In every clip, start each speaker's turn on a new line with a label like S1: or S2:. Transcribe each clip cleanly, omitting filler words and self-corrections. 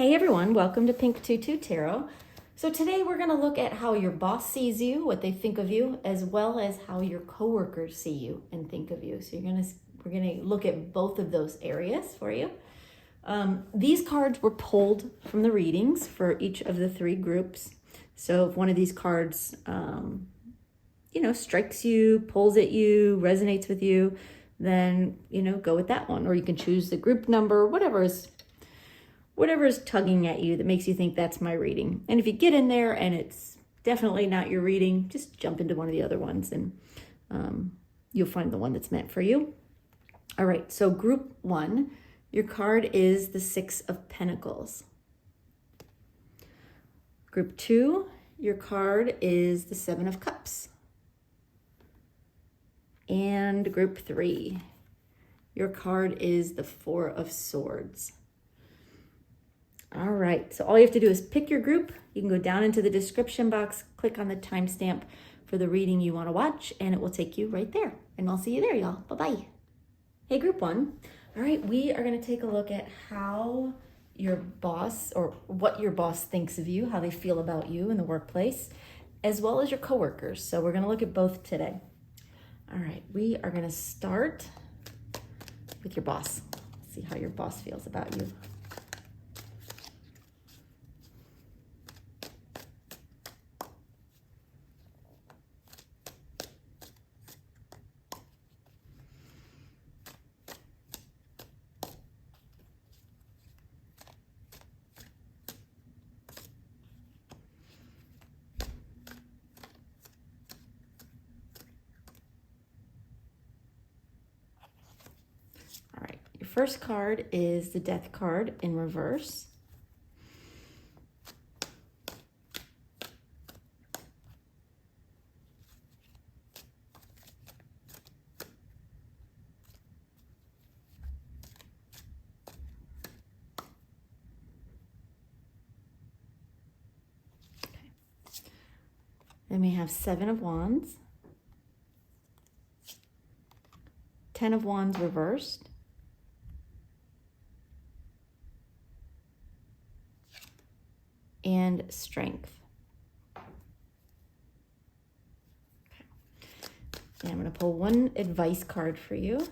S1: Hey everyone, welcome to Pink Tutu Tarot. So today we're going to look at how your boss sees you, what they think of you, as well as how your coworkers see you and think of you. So we're going to look at both of those areas for you. These cards were pulled from the readings for each of the three groups. So if one of these cards, strikes you, pulls at you, resonates with you, then, go with that one. Or you can choose the group number, whatever is tugging at you that makes you think that's my reading. And if you get in there and it's definitely not your reading, just jump into one of the other ones and you'll find the one that's meant for you. All right, so group one, your card is the Six of Pentacles. Group two, your card is the Seven of Cups. And group three, your card is the Four of Swords. All right, so all you have to do is pick your group. You can go down into the description box, click on the timestamp for the reading you want to watch, and it will take you right there. And I'll see you there, y'all. Bye-bye. Hey, group one. All right, we are going to take a look at how your boss, or what your boss thinks of you, how they feel about you in the workplace, as well as your coworkers. So we're going to look at both today. All right, we are going to start with your boss. See how your boss feels about you. All right, your first card is the Death card in reverse. Then we have Seven of Wands, Ten of Wands reversed, and Strength. Okay. And I'm going to pull one advice card for you.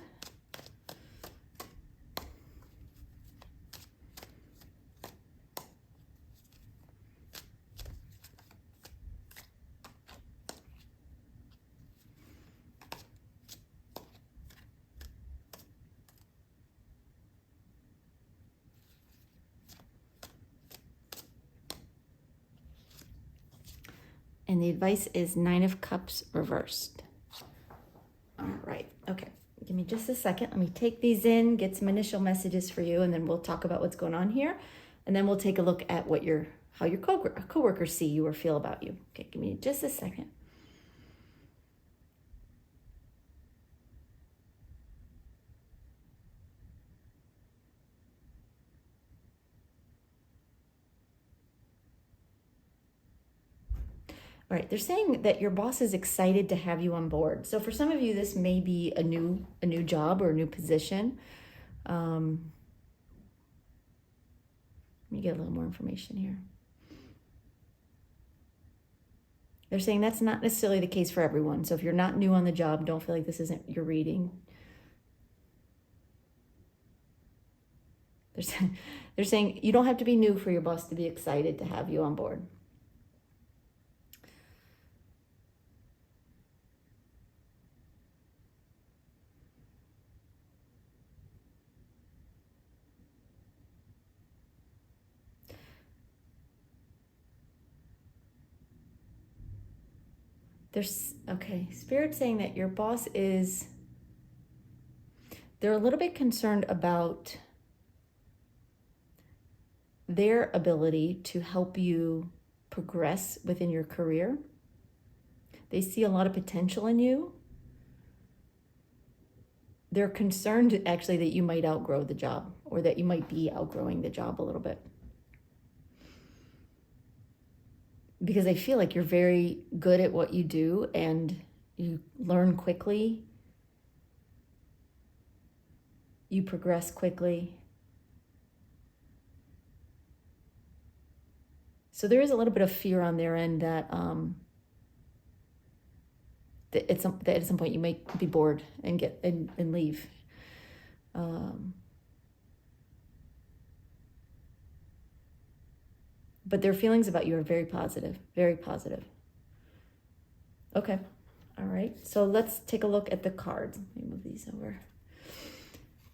S1: And the advice is Nine of Cups reversed. All right, okay. Give me just a second. Let me take these in, get some initial messages for you, and then we'll talk about what's going on here. And then we'll take a look at how your coworkers see you or feel about you. Okay, give me just a second. All right, they're saying that your boss is excited to have you on board. So for some of you, this may be a new job or a new position. Let me get a little more information here. They're saying that's not necessarily the case for everyone. So if you're not new on the job, don't feel like this isn't your reading. They're saying you don't have to be new for your boss to be excited to have you on board. Spirit's saying that your boss they're a little bit concerned about their ability to help you progress within your career. They see a lot of potential in you. They're concerned actually that you might outgrow the job, or that you might be outgrowing the job a little bit. Because I feel like you're very good at what you do and you learn quickly. You progress quickly. So there is a little bit of fear on their end that that at some point you might be bored and and leave. But their feelings about you are very positive, very positive. Okay, all right. So let's take a look at the cards. Let me move these over.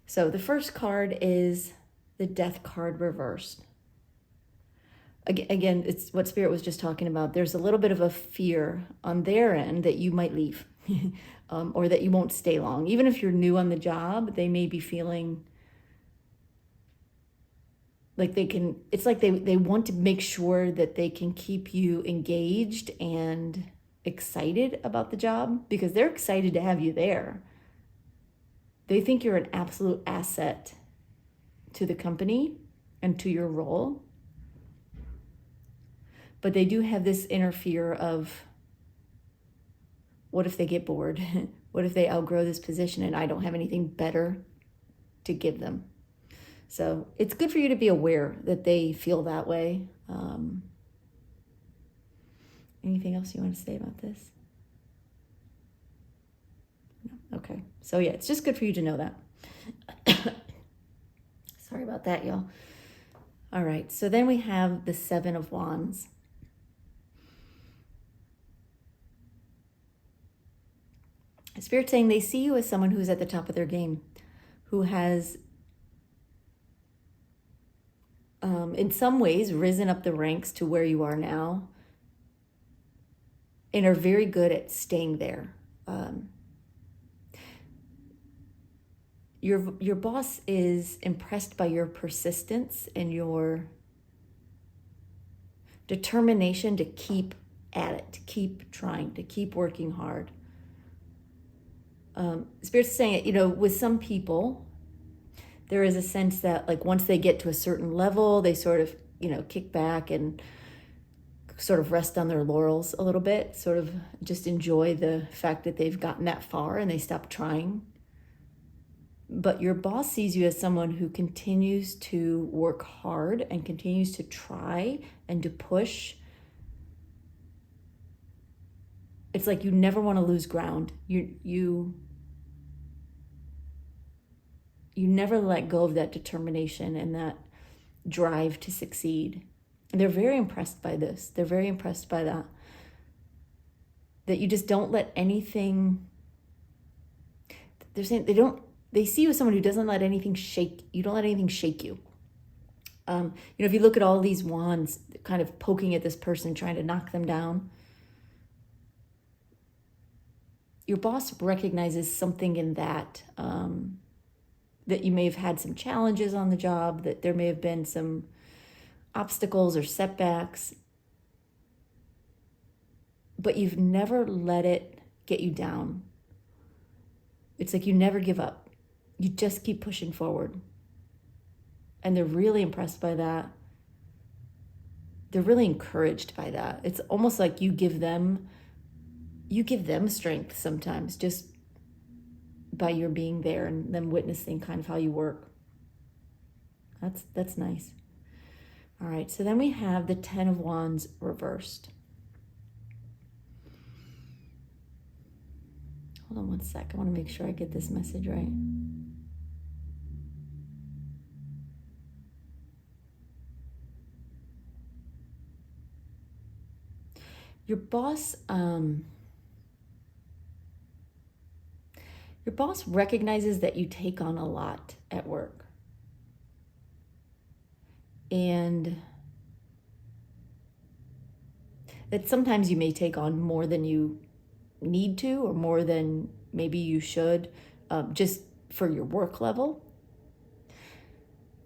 S1: So the first card is the Death card reversed. Again, it's what Spirit was just talking about. There's a little bit of a fear on their end that you might leave or that you won't stay long. Even if you're new on the job, they may be feeling like it's like they want to make sure that they can keep you engaged and excited about the job because they're excited to have you there. They think you're an absolute asset to the company and to your role. But they do have this inner fear of, what if they get bored? What if they outgrow this position and I don't have anything better to give them? So it's good for you to be aware that they feel that way. Anything else you want to say about this? No? Okay. So yeah, it's just good for you to know that. Sorry about that, y'all. All right. So then we have the Seven of Wands. Spirit's saying they see you as someone who's at the top of their game, who has in some ways risen up the ranks to where you are now and are very good at staying there. Your boss is impressed by your persistence and your determination to keep at it, to keep trying, to keep working hard. Spirit's saying, with some people, there is a sense that like once they get to a certain level, they sort of, kick back and sort of rest on their laurels a little bit, sort of just enjoy the fact that they've gotten that far and they stop trying. But your boss sees you as someone who continues to work hard and continues to try and to push. It's like you never want to lose ground. You never let go of that determination and that drive to succeed. And they're very impressed by this. They're very impressed by that. That you just don't let anything, they're saying they see you as someone who doesn't let anything shake. You don't let anything shake you. If you look at all these wands kind of poking at this person, trying to knock them down, your boss recognizes something in that, that you may have had some challenges on the job, that there may have been some obstacles or setbacks, but you've never let it get you down. It's like you never give up. You just keep pushing forward. And they're really impressed by that. They're really encouraged by that. It's almost like you give them strength sometimes just by your being there and them witnessing kind of how you work. That's nice. All right, so then we have the Ten of Wands reversed. Hold on one sec. I want to make sure I get this message right. Your boss recognizes that you take on a lot at work. And that sometimes you may take on more than you need to or more than maybe you should, just for your work level.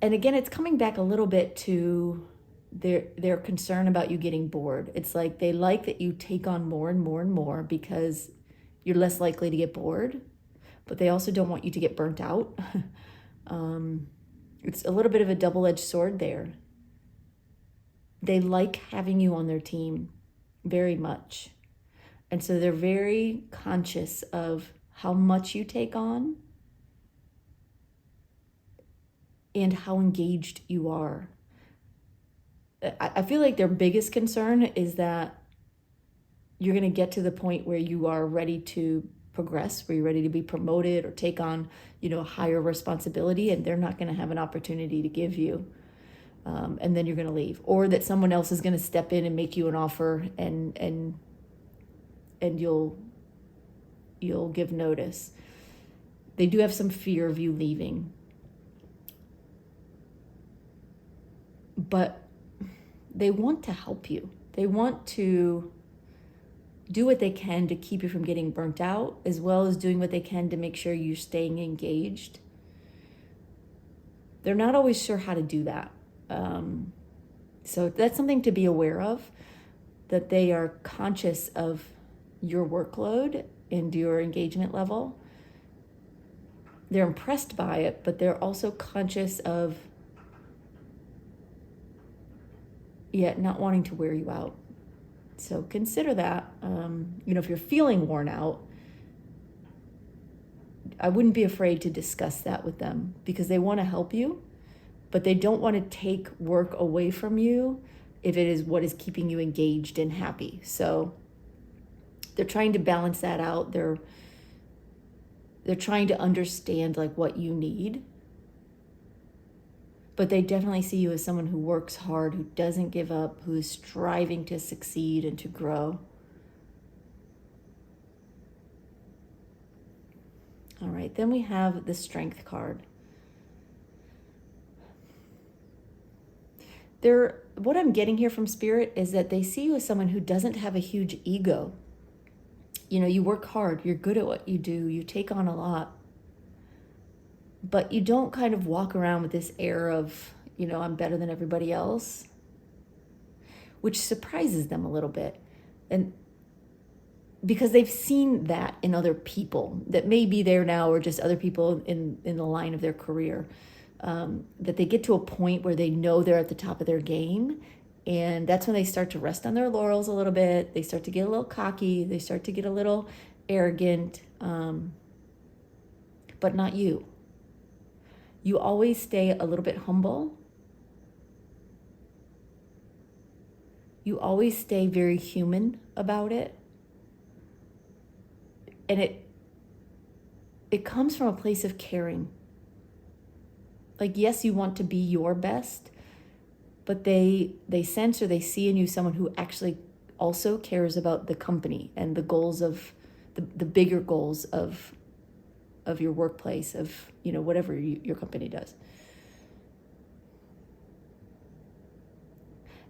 S1: And again, it's coming back a little bit to their concern about you getting bored. It's like they like that you take on more and more and more because you're less likely to get bored, but they also don't want you to get burnt out. It's a little bit of a double-edged sword there. They like having you on their team very much. And so they're very conscious of how much you take on and how engaged you are. I feel like their biggest concern is that you're going to get to the point where you are ready to progress, where you're ready to be promoted or take on, higher responsibility, and they're not going to have an opportunity to give you. And then you're going to leave, or that someone else is going to step in and make you an offer, and you'll give notice. They do have some fear of you leaving, but they want to help you. They want to do what they can to keep you from getting burnt out, as well as doing what they can to make sure you're staying engaged. They're not always sure how to do that. So that's something to be aware of, that they are conscious of your workload and your engagement level. They're impressed by it, but they're also conscious of not wanting to wear you out. So consider that. If you're feeling worn out, I wouldn't be afraid to discuss that with them, because they want to help you, but they don't want to take work away from you if it is what is keeping you engaged and happy. So they're trying to balance that out. They're trying to understand like what you need. But they definitely see you as someone who works hard, who doesn't give up, who is striving to succeed and to grow. All right, then we have the Strength card. What I'm getting here from Spirit is that they see you as someone who doesn't have a huge ego. You work hard, you're good at what you do, you take on a lot, but you don't kind of walk around with this air of, I'm better than everybody else, which surprises them a little bit. And because they've seen that in other people that may be there now, or just other people in the line of their career, that they get to a point where they know they're at the top of their game. And that's when they start to rest on their laurels a little bit. They start to get a little cocky. They start to get a little arrogant, but not you. You always stay a little bit humble. You always stay very human about it. And it comes from a place of caring. Like, yes, you want to be your best, but they sense, or they see in you someone who actually also cares about the company and the goals of the bigger goals of your workplace, of whatever your company does.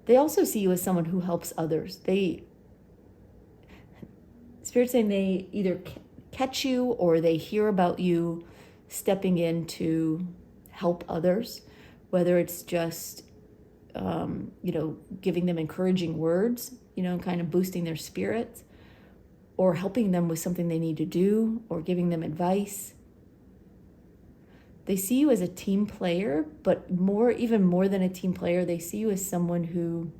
S1: They also see you as someone who helps others. Spirit's saying they either catch you or they hear about you stepping in to help others, whether it's just giving them encouraging words, kind of boosting their spirits, or helping them with something they need to do, or giving them advice. They see you as a team player, but even more than a team player, they see you as someone who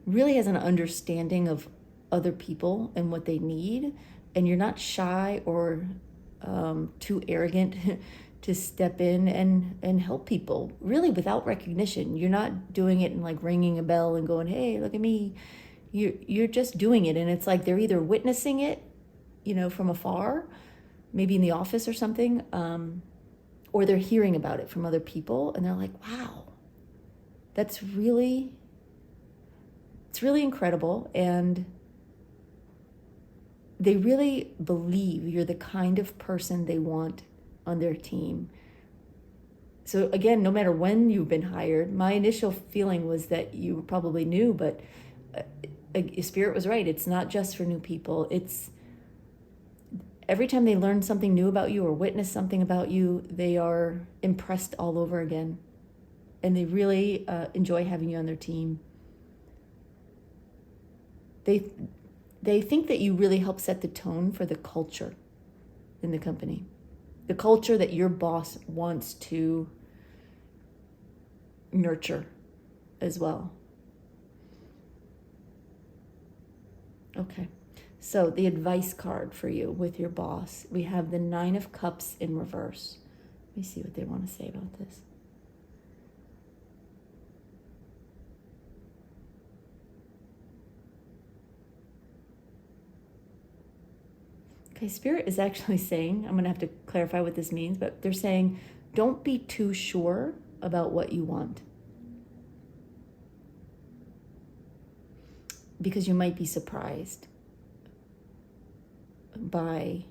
S1: really has an understanding of other people and what they need, and you're not shy or too arrogant to step in and help people, really without recognition. You're not doing it and like ringing a bell and going, hey, look at me. You're just doing it, and it's like they're either witnessing it, from afar, maybe in the office or something, or they're hearing about it from other people, and they're like, wow, it's really incredible. And they really believe you're the kind of person they want on their team. So again, no matter when you've been hired, my initial feeling was that you probably knew, but Spirit was right. It's not just for new people. It's every time they learn something new about you or witness something about you, they are impressed all over again. And they really enjoy having you on their team. They think that you really help set the tone for the culture in the company. The culture that your boss wants to nurture as well. Okay, so the advice card for you with your boss. We have the 9 of Cups in reverse. Let me see what they want to say about this. Okay, Spirit is actually saying, I'm going to have to clarify what this means, but they're saying, don't be too sure about what you want, because you might be surprised by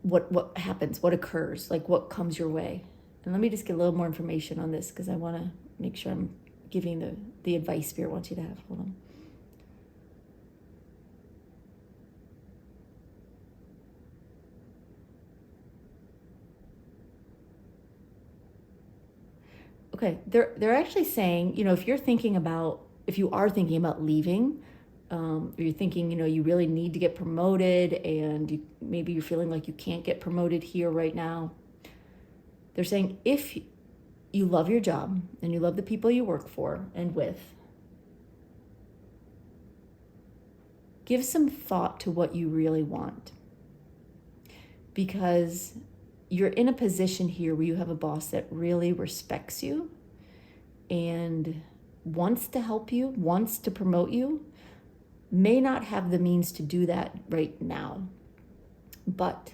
S1: what happens, what occurs, like what comes your way. And let me just get a little more information on this, because I want to make sure I'm giving the advice Spirit wants you to have. Hold on. Okay, they're actually saying, if you are thinking about leaving, or you're thinking, you really need to get promoted, and maybe you're feeling like you can't get promoted here right now. They're saying, if you love your job and you love the people you work for and with, give some thought to what you really want. Because you're in a position here where you have a boss that really respects you and wants to help you, wants to promote you, may not have the means to do that right now. But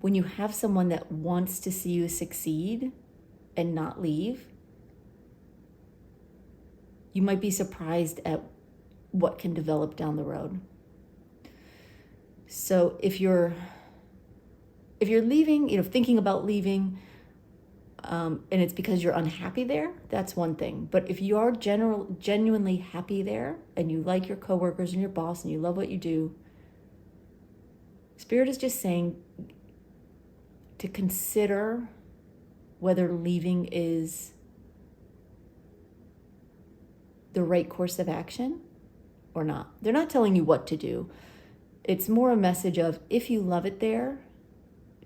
S1: when you have someone that wants to see you succeed and not leave, you might be surprised at what can develop down the road. So if you're leaving, thinking about leaving, and it's because you're unhappy there, that's one thing. But if you are genuinely happy there, and you like your coworkers and your boss, and you love what you do, Spirit is just saying to consider whether leaving is the right course of action or not. They're not telling you what to do. It's more a message of, if you love it there,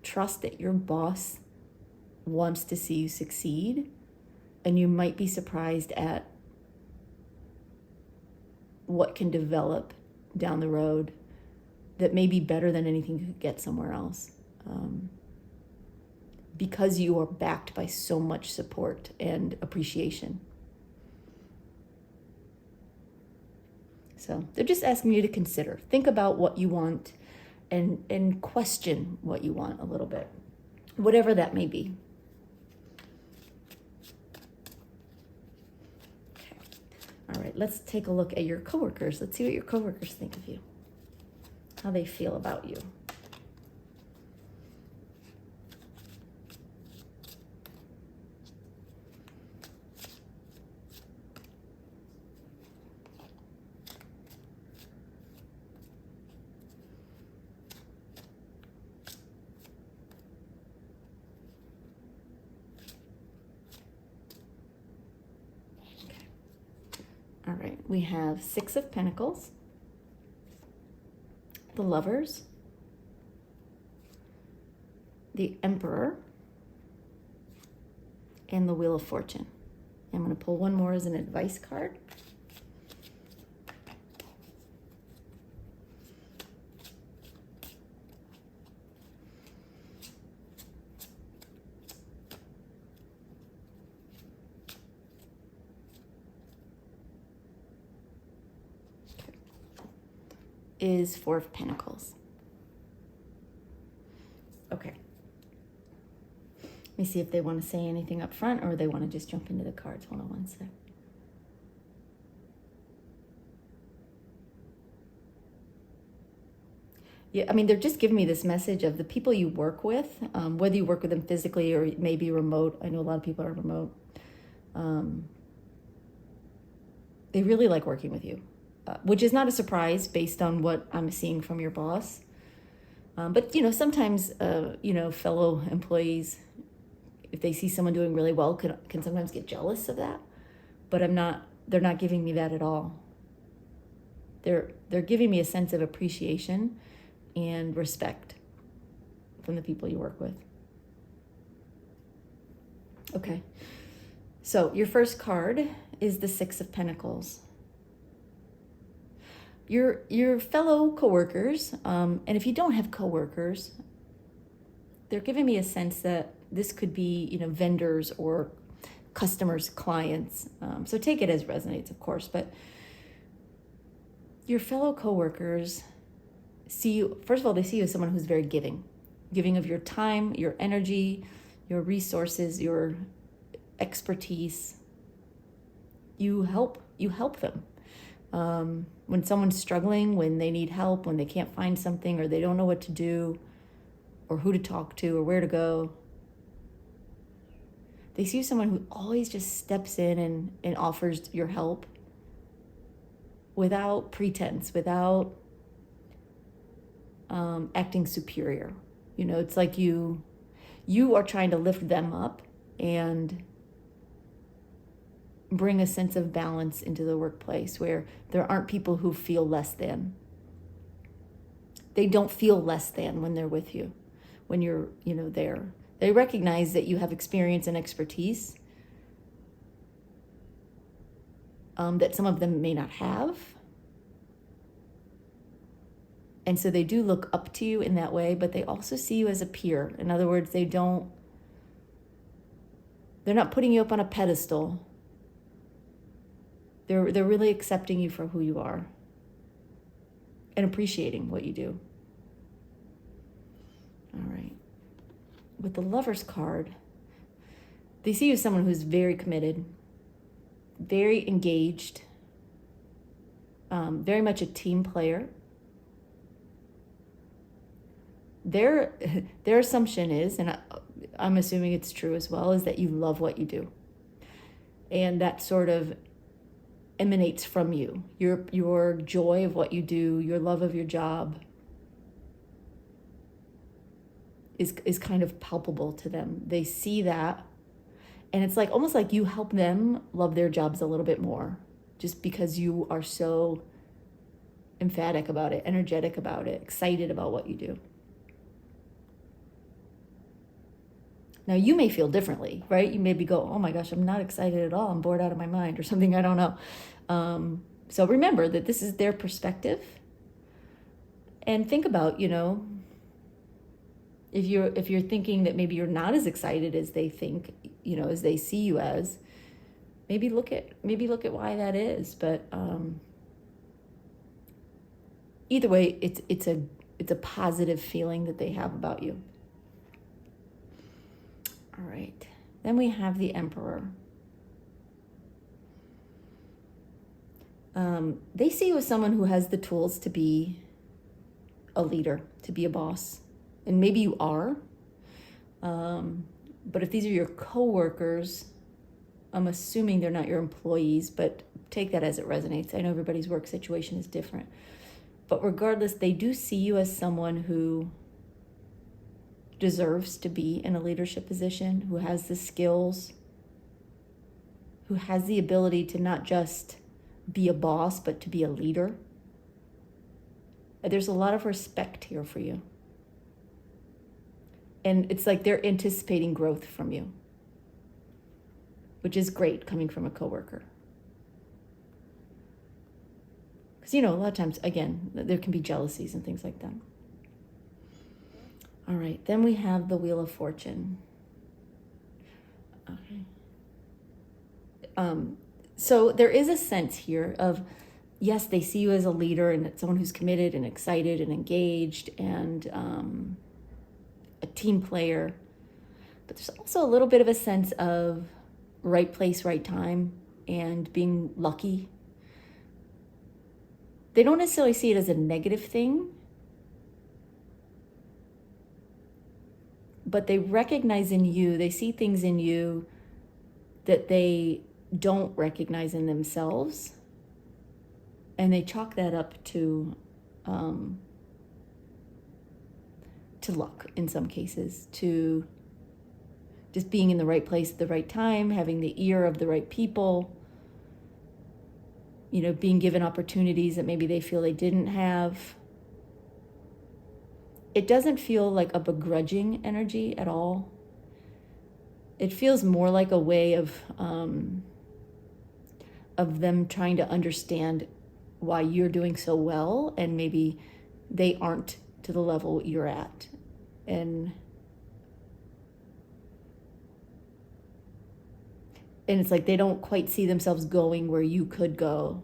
S1: trust that your boss wants to see you succeed, and you might be surprised at what can develop down the road that may be better than anything you could get somewhere else, because you are backed by so much support and appreciation. So they're just asking you to consider, think about what you want, and question what you want a little bit, whatever that may be. Okay. All right, let's take a look at your coworkers. Let's see what your coworkers think of you, how they feel about you. All right, we have Six of Pentacles, the Lovers, the Emperor, and the Wheel of Fortune. I'm going to pull one more as an advice card. Is Four of Pentacles. Okay. Let me see if they want to say anything up front, or they want to just jump into the cards. Hold on one sec. Yeah, I mean, they're just giving me this message of the people you work with, whether you work with them physically or maybe remote. I know a lot of people are remote. They really like working with you. Which is not a surprise based on what I'm seeing from your boss. But, sometimes, fellow employees, if they see someone doing really well, can sometimes get jealous of that. But they're not giving me that at all. They're giving me a sense of appreciation and respect from the people you work with. Okay. So your first card is the Six of Pentacles. Your fellow coworkers, and if you don't have coworkers, they're giving me a sense that this could be, vendors or customers, clients. So take it as resonates, of course. But Your fellow coworkers see you, first of all, they see you as someone who's very giving of your time, your energy, your resources, your expertise. You help them. When someone's struggling, when they need help, when they can't find something, or they don't know what to do, or who to talk to, or where to go, they see you as someone who always just steps in and offers your help without pretense, without acting superior. You know, it's like you are trying to lift them up and bring a sense of balance into the workplace where there aren't people who feel less than. They don't feel less than when they're with you, when you're, there. They recognize that you have experience and expertise that some of them may not have. And so they do look up to you in that way, but they also see you as a peer. In other words, they're not putting you up on a pedestal. They're really accepting you for who you are and appreciating what you do. All right. With the Lover's card, they see you as someone who's very committed, very engaged, very much a team player. Their assumption is, and I'm assuming it's true as well, is that you love what you do. And that sort of emanates from you. Your joy of what you do, your love of your job is kind of palpable to them. They see that, and it's like almost like you help them love their jobs a little bit more, just because you are so emphatic about it, energetic about it, excited about what you do. Now, you may feel differently, right? You maybe go, oh my gosh, I'm not excited at all. I'm bored out of my mind or something. I don't know. So remember that this is their perspective. And think about, if you're thinking that maybe you're not as excited as they think, as they see you as, maybe look at why that is. But either way, it's a positive feeling that they have about you. All right, then we have the Emperor. They see you as someone who has the tools to be a leader, to be a boss. And maybe you are. But if these are your coworkers, I'm assuming they're not your employees, but take that as it resonates. I know everybody's work situation is different. But regardless, they do see you as someone who deserves to be in a leadership position, who has the skills, who has the ability to not just be a boss, but to be a leader. There's a lot of respect here for you. And it's like they're anticipating growth from you, which is great coming from a coworker. Because, a lot of times, again, there can be jealousies and things like that. All right, then we have the Wheel of Fortune. Okay. So there is a sense here of, yes, they see you as a leader and someone who's committed and excited and engaged and a team player. But there's also a little bit of a sense of right place, right time, and being lucky. They don't necessarily see it as a negative thing, but they recognize in you, they see things in you that they don't recognize in themselves. And they chalk that up to luck in some cases, to just being in the right place at the right time, having the ear of the right people, being given opportunities that maybe they feel they didn't have. It doesn't feel like a begrudging energy at all. It feels more like a way of them trying to understand why you're doing so well, and maybe they aren't to the level you're at. And it's like they don't quite see themselves going where you could go.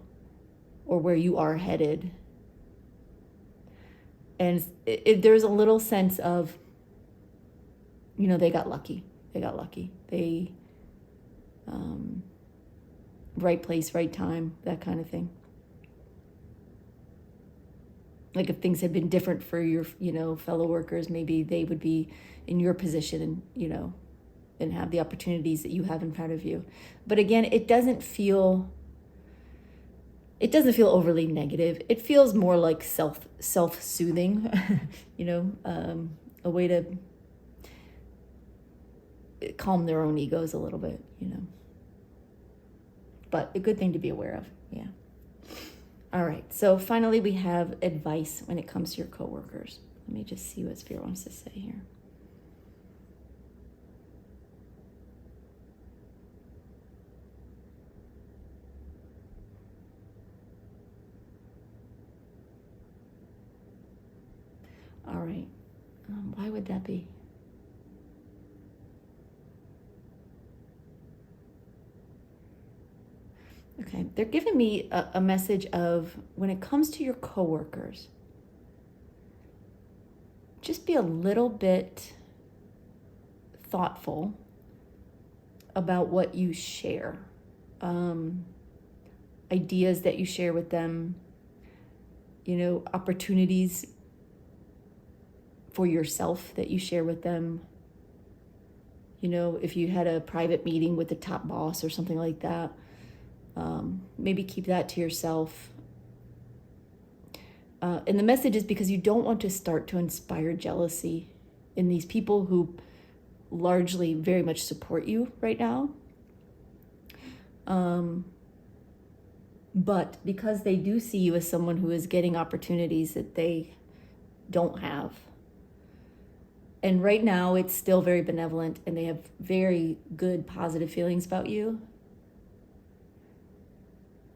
S1: or where you are headed. And there's a little sense of, they got lucky. They, right place, right time, that kind of thing. Like if things had been different for your, fellow workers, maybe they would be in your position and, and have the opportunities that you have in front of you. But again, it doesn't feel overly negative. It feels more like self-soothing, a way to calm their own egos a little bit, But a good thing to be aware of, yeah. All right, so finally we have advice when it comes to your coworkers. Let me just see what Spirit wants to say here. All right, why would that be? Okay, they're giving me a message of when it comes to your coworkers, just be a little bit thoughtful about what you share, ideas that you share with them, opportunities for yourself that you share with them. If you had a private meeting with the top boss or something like that, maybe keep that to yourself. And the message is because you don't want to start to inspire jealousy in these people who largely very much support you right now. But because they do see you as someone who is getting opportunities that they don't have, and right now it's still very benevolent and they have very good positive feelings about you,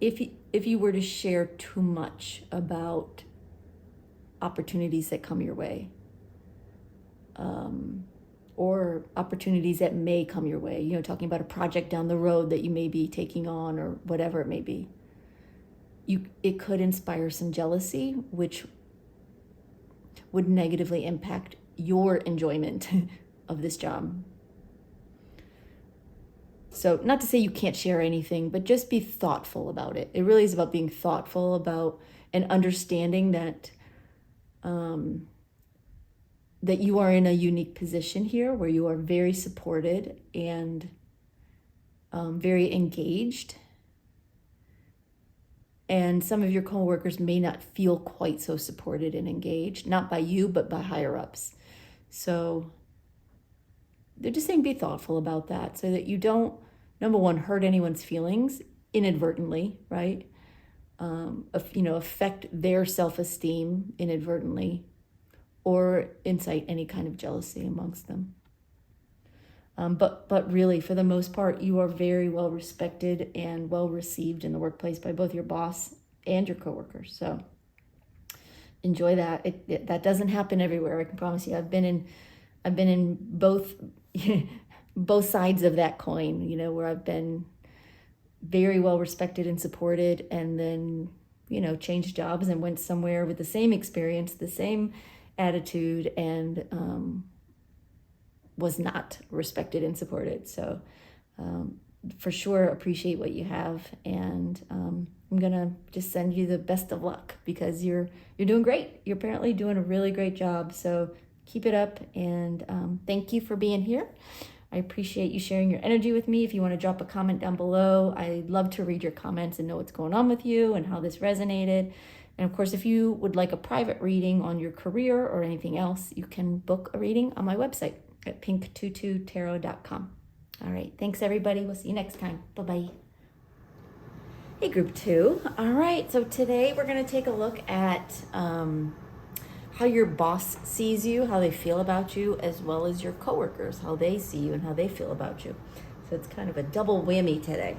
S1: if you were to share too much about opportunities that come your way, or opportunities that may come your way, talking about a project down the road that you may be taking on or whatever it may be, it could inspire some jealousy, which would negatively impact your enjoyment of this job. So not to say you can't share anything, but just be thoughtful about it. It really is about being thoughtful about and understanding that that you are in a unique position here where you are very supported and very engaged. And some of your coworkers may not feel quite so supported and engaged, not by you, but by higher ups. So they're just saying be thoughtful about that so that you don't, number one, hurt anyone's feelings inadvertently, right? Affect their self-esteem inadvertently, or incite any kind of jealousy amongst them. But really, for the most part, you are very well respected and well received in the workplace by both your boss and your coworkers. So enjoy that. That doesn't happen everywhere. I can promise you. I've been in both both sides of that coin. Where I've been very well respected and supported, and then changed jobs and went somewhere with the same experience, the same attitude, and was not respected and supported. So for sure appreciate what you have, and I'm gonna just send you the best of luck because you're doing great. You're apparently doing a really great job, so keep it up, and thank you for being here. I appreciate you sharing your energy with me. If you want to drop a comment down below, I'd love to read your comments and know what's going on with you and how this resonated. And of course, if you would like a private reading on your career or anything else, you can book a reading on my website at pink22tarot.com. All right, thanks everybody. We'll see you next time. Bye-bye. Hey, group 2. All right, so today we're going to take a look at how your boss sees you, how they feel about you, as well as your coworkers, how they see you and how they feel about you. So it's kind of a double whammy today.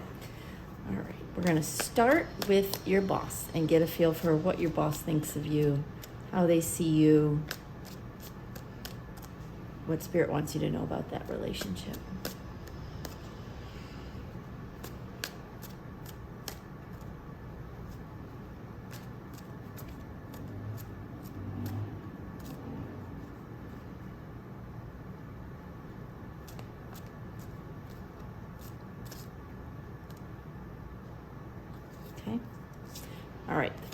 S1: All right, we're going to start with your boss and get a feel for what your boss thinks of you, how they see you, what Spirit wants you to know about that relationship.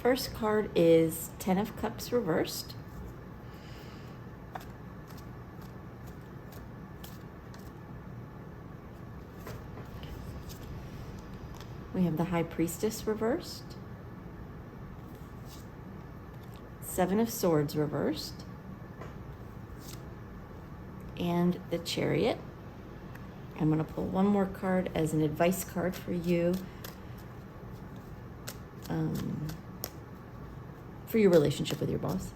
S1: first card is Ten of Cups reversed. We have the High Priestess reversed. Seven of Swords reversed. And the Chariot. I'm going to pull one more card as an advice card for you. For your relationship with your boss.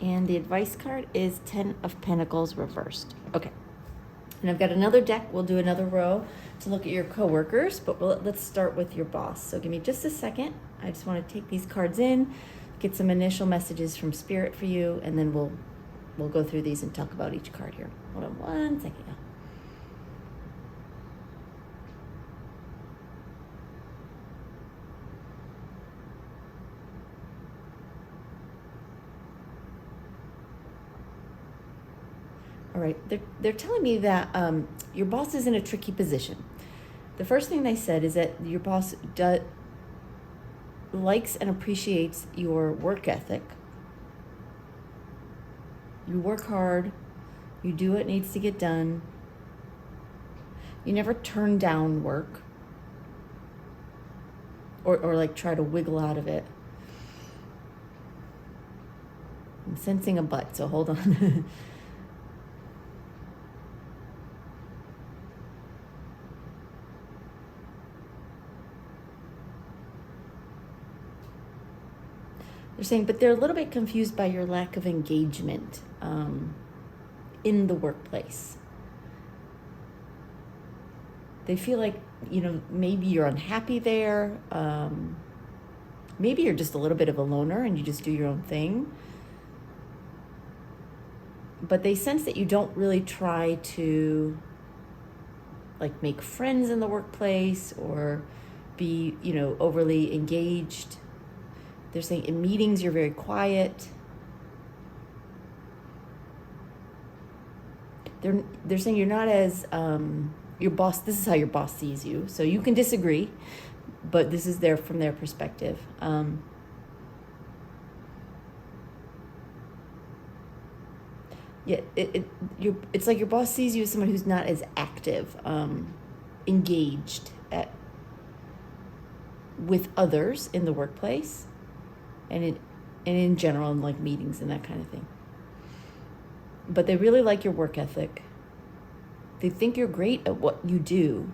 S1: And the advice card is Ten of Pentacles reversed. Okay. And I've got another deck. We'll do another row to look at your coworkers, but let's start with your boss. So give me just a second. I just want to take these cards in, get some initial messages from Spirit for you, and then we'll go through these and talk about each card here. Hold on one second. All right, they're telling me that your boss is in a tricky position. The first thing they said is that your boss likes and appreciates your work ethic. You work hard. You do what needs to get done. You never turn down work or like try to wiggle out of it. I'm sensing a but, so hold on. They're saying, but they're a little bit confused by your lack of engagement in the workplace. They feel like, maybe you're unhappy there. Maybe you're just a little bit of a loner and you just do your own thing. But they sense that you don't really try to make friends in the workplace or be, overly engaged. They're saying in meetings you're very quiet. They're saying you're not as your boss. This is how your boss sees you. So you can disagree, but this is from their perspective. It's like your boss sees you as someone who's not as active, engaged with others in the workplace. And in general, in meetings and that kind of thing. But they really like your work ethic. They think you're great at what you do.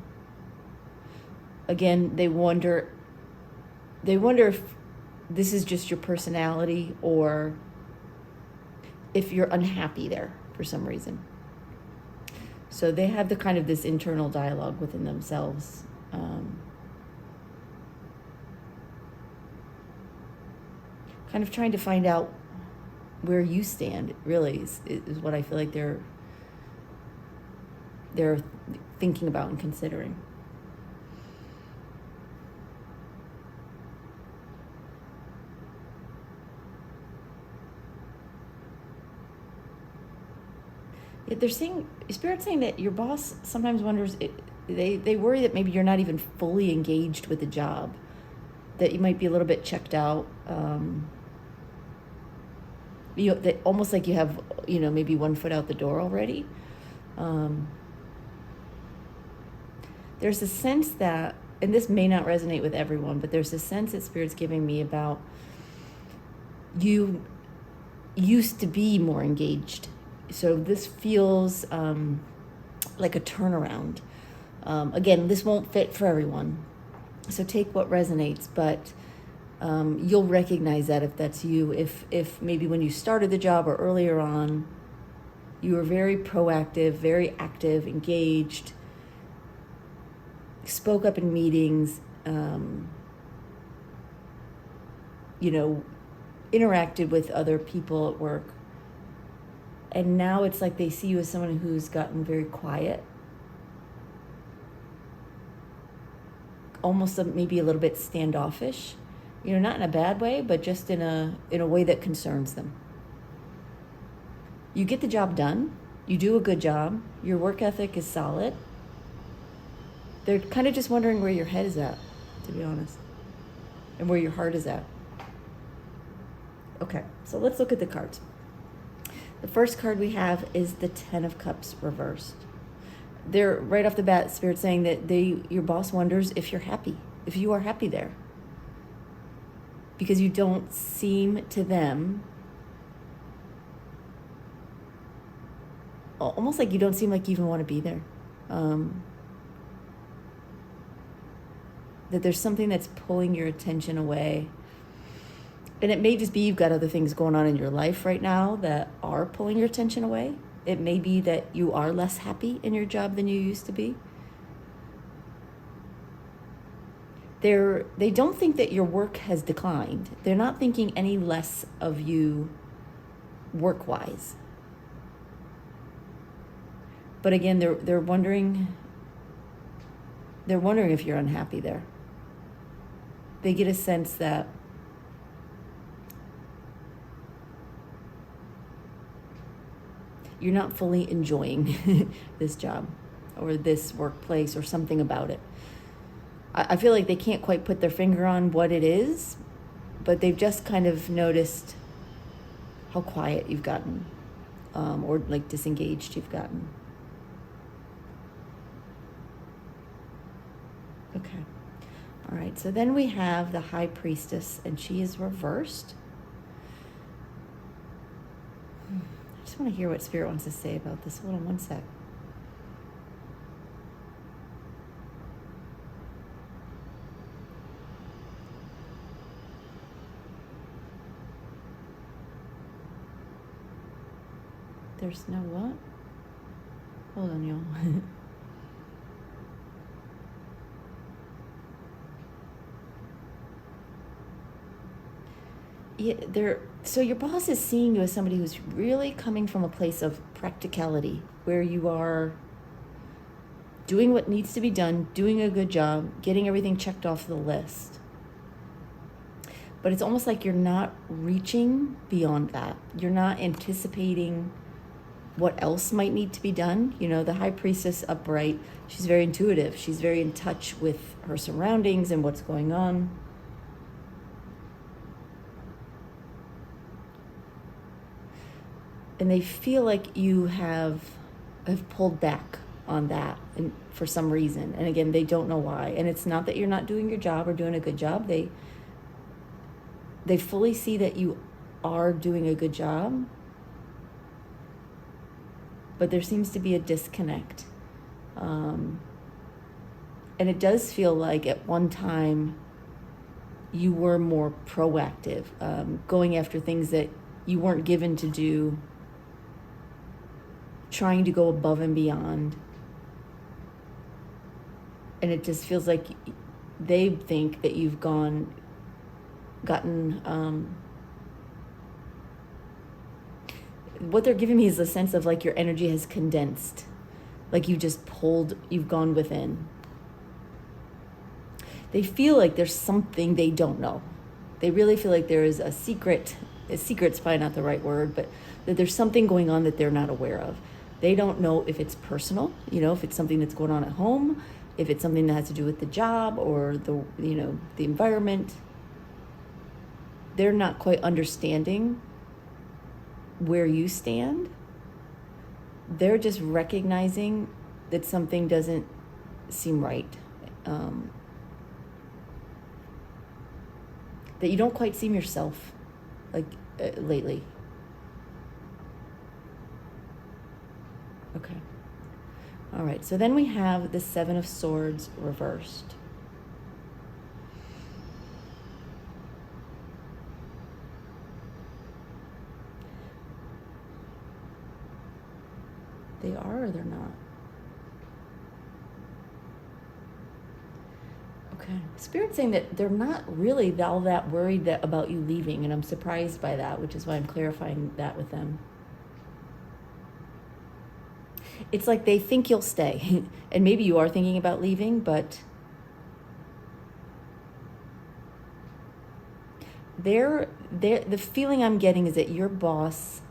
S1: Again, they wonder if this is just your personality or if you're unhappy there for some reason. So they have the kind of this internal dialogue within themselves. Kind of trying to find out where you stand, really, is what I feel like they're thinking about and considering. They're saying, Spirit's saying that your boss sometimes wonders, they worry that maybe you're not even fully engaged with the job, that you might be a little bit checked out. That almost like you have, maybe one foot out the door already. There's a sense that, and this may not resonate with everyone, but there's a sense that Spirit's giving me about you used to be more engaged. So this feels like a turnaround. Again, this won't fit for everyone. So take what resonates, but you'll recognize that if that's you. If maybe when you started the job or earlier on, you were very proactive, very active, engaged, spoke up in meetings, interacted with other people at work. And now it's like they see you as someone who's gotten very quiet, almost maybe a little bit standoffish, not in a bad way, but just in a way that concerns them. You get the job done. You do a good job. Your work ethic is solid. They're kind of just wondering where your head is at, to be honest, and where your heart is at. Okay, so let's look at the cards. The first card we have is the Ten of Cups reversed. They're right off the bat, Spirit saying that your boss wonders if you're happy, if you are happy there. Because you don't seem to them, almost like you don't seem like you even want to be there. That there's something that's pulling your attention away. And it may just be you've got other things going on in your life right now that are pulling your attention away. It may be that you are less happy in your job than you used to be. They don't think that your work has declined. They're not thinking any less of you work-wise. But again, they're wondering if you're unhappy there. They get a sense that you're not fully enjoying this job or this workplace or something about it. I feel like they can't quite put their finger on what it is, but they've just kind of noticed how quiet you've gotten, or like disengaged you've gotten. Okay. All right, so then we have the High Priestess, and she is reversed. I just want to hear what Spirit wants to say about this. Hold on one sec. There's no what? Hold on, y'all. Yeah, so your boss is seeing you as somebody who's really coming from a place of practicality, where you are doing what needs to be done, doing a good job, getting everything checked off the list. But it's almost like you're not reaching beyond that. You're not anticipating what else might need to be done. You know, the High Priestess upright, she's very intuitive. She's very in touch with her surroundings and what's going on. And they feel like you have pulled back on that, and for some reason. And again, they don't know why. And it's not that you're not doing your job or doing a good job. They fully see that you are doing a good job, but there seems to be a disconnect. And it does feel like at one time you were more proactive, going after things that you weren't given to do, trying to go above and beyond. And it just feels like they think that you've gotten what they're giving me is a sense of like your energy has condensed, like you've gone within. They feel like there's something they don't know. They really feel like there is a secret's probably not the right word, but that there's something going on that they're not aware of. They don't know if it's personal, if it's something that's going on at home, if it's something that has to do with the job or the environment. They're not quite understanding where you stand. They're just recognizing that something doesn't seem right. That you don't quite seem yourself, lately. Okay. All right, so then we have the Seven of Swords reversed. They are or they're not? Okay. Spirit's saying that they're not really all that worried about you leaving, and I'm surprised by that, which is why I'm clarifying that with them. It's like they think you'll stay, and maybe you are thinking about leaving, but the feeling I'm getting is that your boss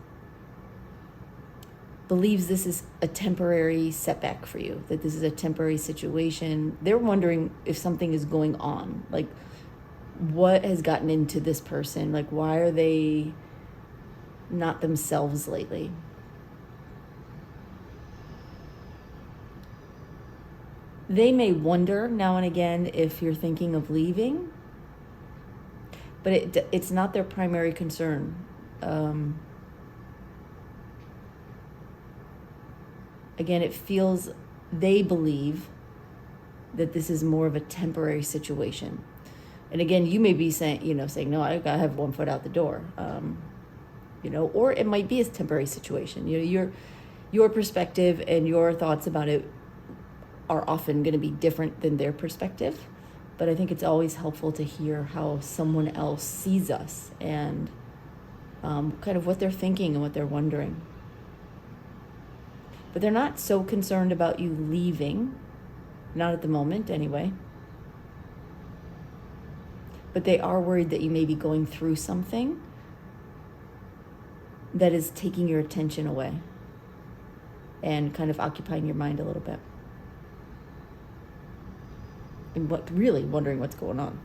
S1: believes this is a temporary setback for you, that this is a temporary situation. They're wondering if something is going on. Like, what has gotten into this person? Like, why are they not themselves lately? They may wonder now and again if you're thinking of leaving, but it's not their primary concern. Again, it feels, they believe that this is more of a temporary situation. And again, you may be saying, no, I gotta have one foot out the door, or it might be a temporary situation. Your perspective and your thoughts about it are often going to be different than their perspective. But I think it's always helpful to hear how someone else sees us and kind of what they're thinking and what they're wondering. But they're not so concerned about you leaving, not at the moment anyway. But they are worried that you may be going through something that is taking your attention away and kind of occupying your mind a little bit. And really wondering what's going on.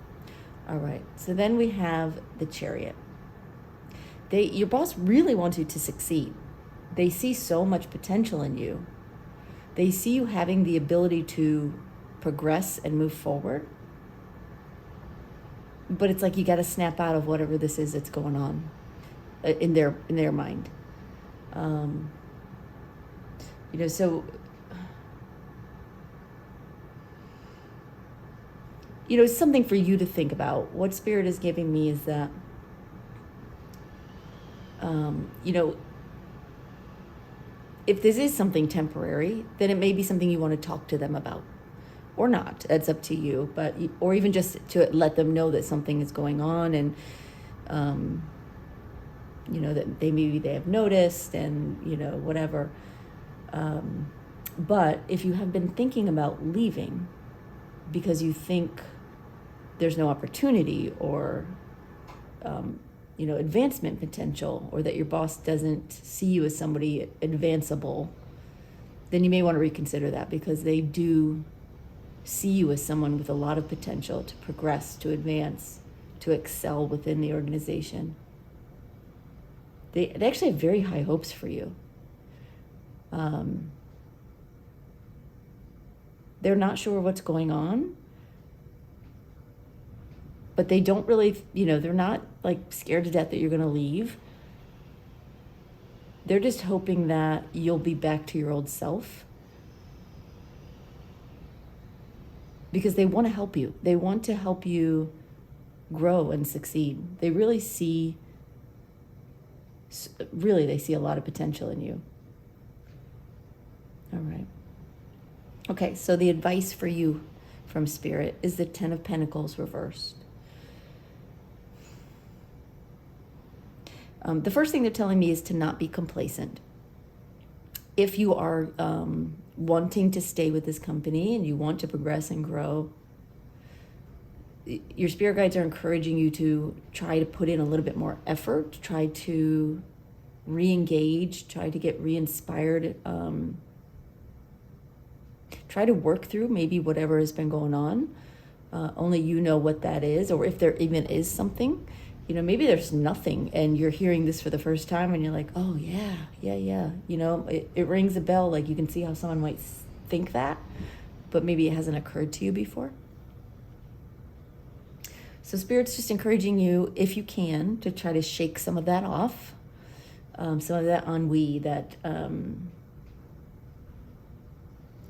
S1: All right, so then we have the Chariot. Your boss really wants you to succeed. They see so much potential in you. They see you having the ability to progress and move forward. But it's like you got to snap out of whatever this is that's going on in their mind. So something for you to think about. What Spirit is giving me is that, if this is something temporary, then it may be something you want to talk to them about, or not. It's up to you. Or even just to let them know that something is going on, and that they have noticed, and whatever. But if you have been thinking about leaving because you think there's no opportunity or advancement potential, or that your boss doesn't see you as somebody advanceable, then you may want to reconsider that, because they do see you as someone with a lot of potential to progress, to advance, to excel within the organization. They actually have very high hopes for you. They're not sure what's going on, but they don't really, they're not like scared to death that you're going to leave. They're just hoping that you'll be back to your old self, because they want to help you. They want to help you grow and succeed. They really see a lot of potential in you. All right. Okay, so the advice for you from Spirit is the Ten of Pentacles reversed. The first thing they're telling me is to not be complacent. If you are wanting to stay with this company and you want to progress and grow, your spirit guides are encouraging you to try to put in a little bit more effort, try to re-engage, try to get re-inspired, try to work through maybe whatever has been going on. Only you know what that is, or if there even is something. Maybe there's nothing and you're hearing this for the first time and you're like, oh yeah. It rings a bell. Like, you can see how someone might think that, but maybe it hasn't occurred to you before. So Spirit's just encouraging you, if you can, to try to shake some of that off, some of that ennui, that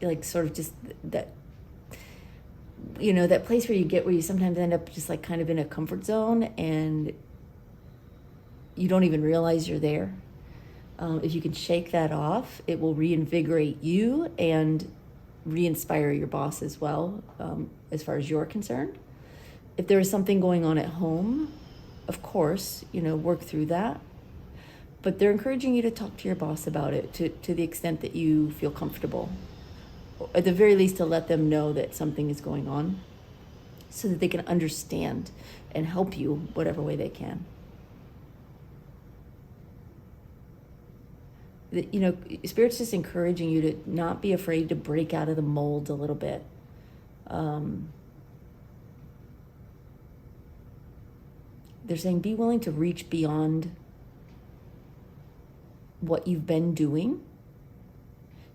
S1: like sort of just that, that place where you sometimes end up just like kind of in a comfort zone and you don't even realize you're there. If you can shake that off, it will reinvigorate you and re-inspire your boss as well, as far as you're concerned. If there is something going on at home, of course, work through that. But they're encouraging you to talk to your boss about it to the extent that you feel comfortable. At the very least, to let them know that something is going on so that they can understand and help you whatever way they can. You know, Spirit's just encouraging you to not be afraid to break out of the mold a little bit. They're saying be willing to reach beyond what you've been doing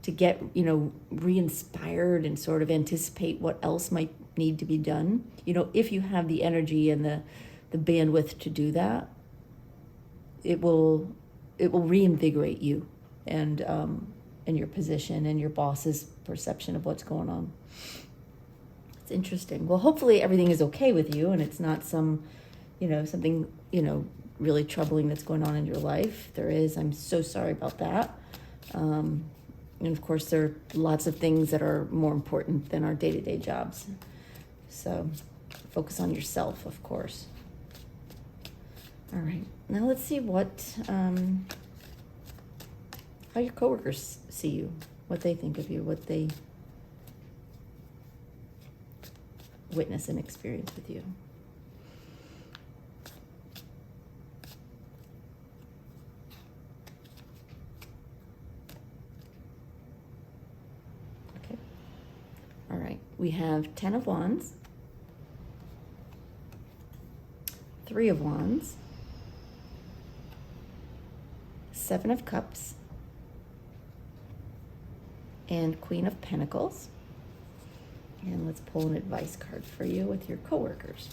S1: to get, you know, re-inspired and sort of anticipate what else might need to be done. You know, if you have the energy and the bandwidth to do that, it will reinvigorate you and your position and your boss's perception of what's going on. It's interesting. Well, hopefully everything is okay with you and it's not some, you know, something, you know, really troubling that's going on in your life. If there is, I'm so sorry about that. And of course, there are lots of things that are more important than our day-to-day jobs. So focus on yourself, of course. All right, now let's see what, how your coworkers see you, what they think of you, what they witness and experience with you. Okay. All right, we have 10 of Wands, 3 of Wands, 7 of Cups, and Queen of Pentacles. And let's pull an advice card for you with your coworkers.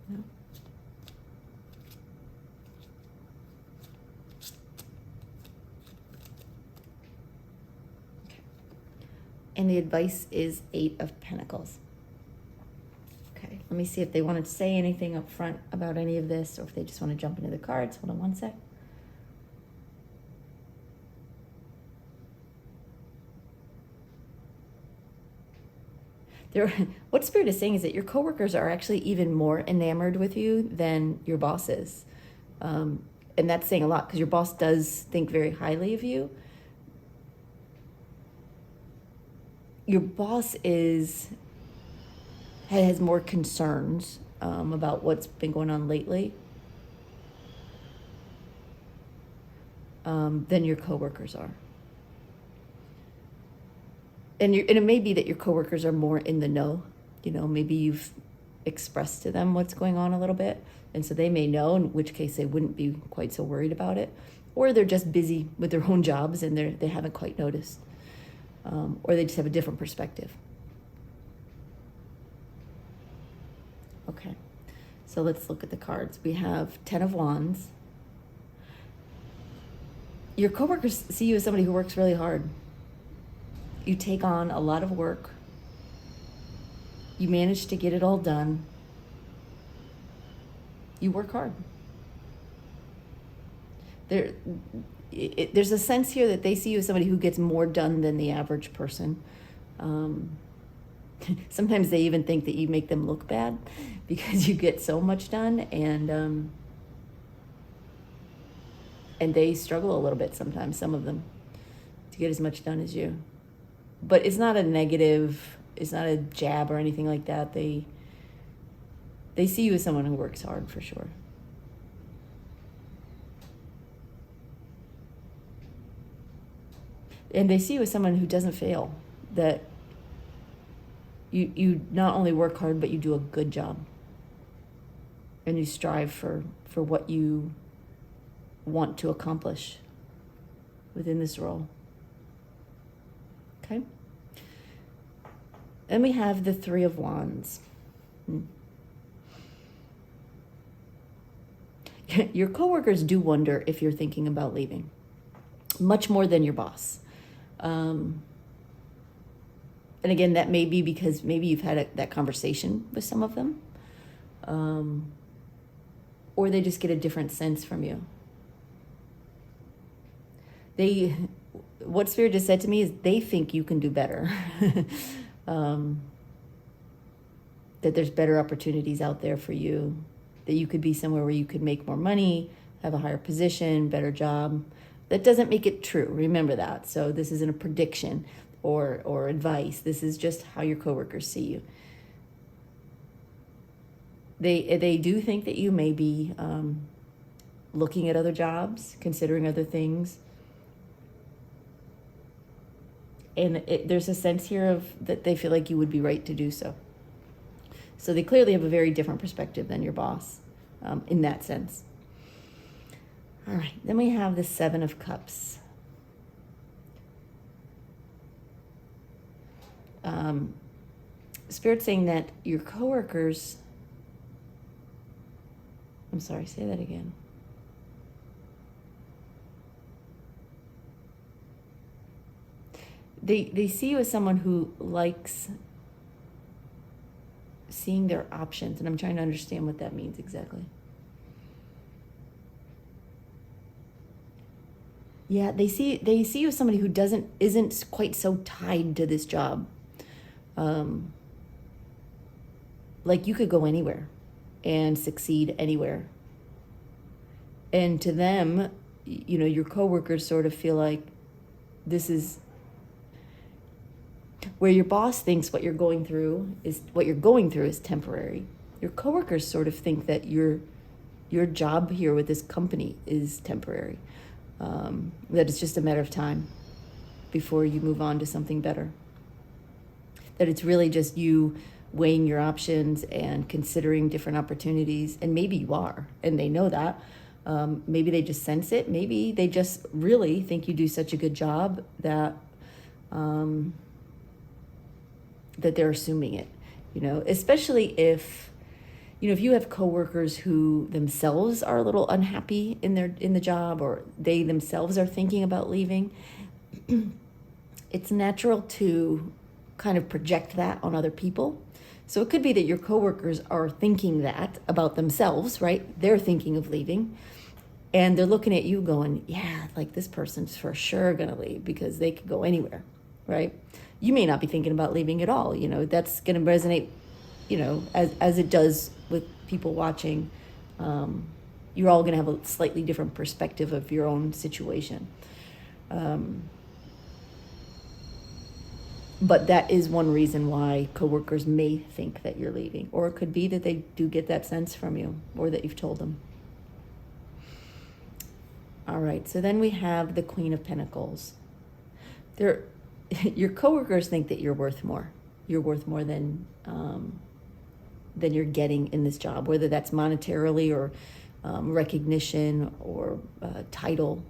S1: No. And the advice is 8 of Pentacles. Okay, let me see if they wanted to say anything up front about any of this, or if they just want to jump into the cards. Hold on one sec. What Spirit is saying is that your coworkers are actually even more enamored with you than your boss is. And that's saying a lot because your boss does think very highly of you. Your boss has more concerns about what's been going on lately than your coworkers are. And it may be that your coworkers are more in the know. You know, maybe you've expressed to them what's going on a little bit, and so they may know, in which case they wouldn't be quite so worried about it. Or they're just busy with their own jobs and they haven't quite noticed. Or they just have a different perspective. Okay, so let's look at the cards. We have 10 of Wands. Your coworkers see you as somebody who works really hard. You take on a lot of work. You manage to get it all done. You work hard. There's a sense here that they see you as somebody who gets more done than the average person. Sometimes they even think that you make them look bad because you get so much done, and they struggle a little bit sometimes, some of them, to get as much done as you. But it's not a negative, it's not a jab or anything like that. They see you as someone who works hard, for sure. And they see you as someone who doesn't fail, that you not only work hard, but you do a good job. And you strive for what you want to accomplish within this role. Okay? Then we have the 3 of Wands. Your coworkers do wonder if you're thinking about leaving, much more than your boss. And again, that may be because maybe you've had that conversation with some of them, or they just get a different sense from you. What Spirit just said to me is they think you can do better, that there's better opportunities out there for you, that you could be somewhere where you could make more money, have a higher position, better job. That doesn't make it true. Remember that. So this isn't a prediction or advice. This is just how your coworkers see you. They do think that you may be looking at other jobs, considering other things. And there's a sense here of that they feel like you would be right to do so. So they clearly have a very different perspective than your boss in that sense. All right, then we have the Seven of Cups. Spirit's saying that your coworkers, I'm sorry, say that again. They see you as someone who likes seeing their options, and I'm trying to understand what that means exactly. Yeah, they see you as somebody who isn't quite so tied to this job. Like you could go anywhere and succeed anywhere. And to them, your coworkers sort of feel like this is where your boss thinks what you're going through is temporary. Your coworkers sort of think that your job here with this company is temporary. That it's just a matter of time before you move on to something better. That it's really just you weighing your options and considering different opportunities, and maybe you are, and they know that. Maybe they just sense it. Maybe they just really think you do such a good job that that they're assuming it, especially if you have coworkers who themselves are a little unhappy in the job, or they themselves are thinking about leaving. It's natural to kind of project that on other people. So it could be that your coworkers are thinking that about themselves, right? They're thinking of leaving, and they're looking at you going, yeah, like this person's for sure gonna leave because they could go anywhere, right? You may not be thinking about leaving at all. That's gonna resonate, as it does with people watching. You're all gonna have a slightly different perspective of your own situation. But that is one reason why coworkers may think that you're leaving. Or it could be that they do get that sense from you, or that you've told them. All right, so then we have the Queen of Pentacles. Your coworkers think that you're worth more. You're worth more than you're getting in this job, whether that's monetarily or recognition or title.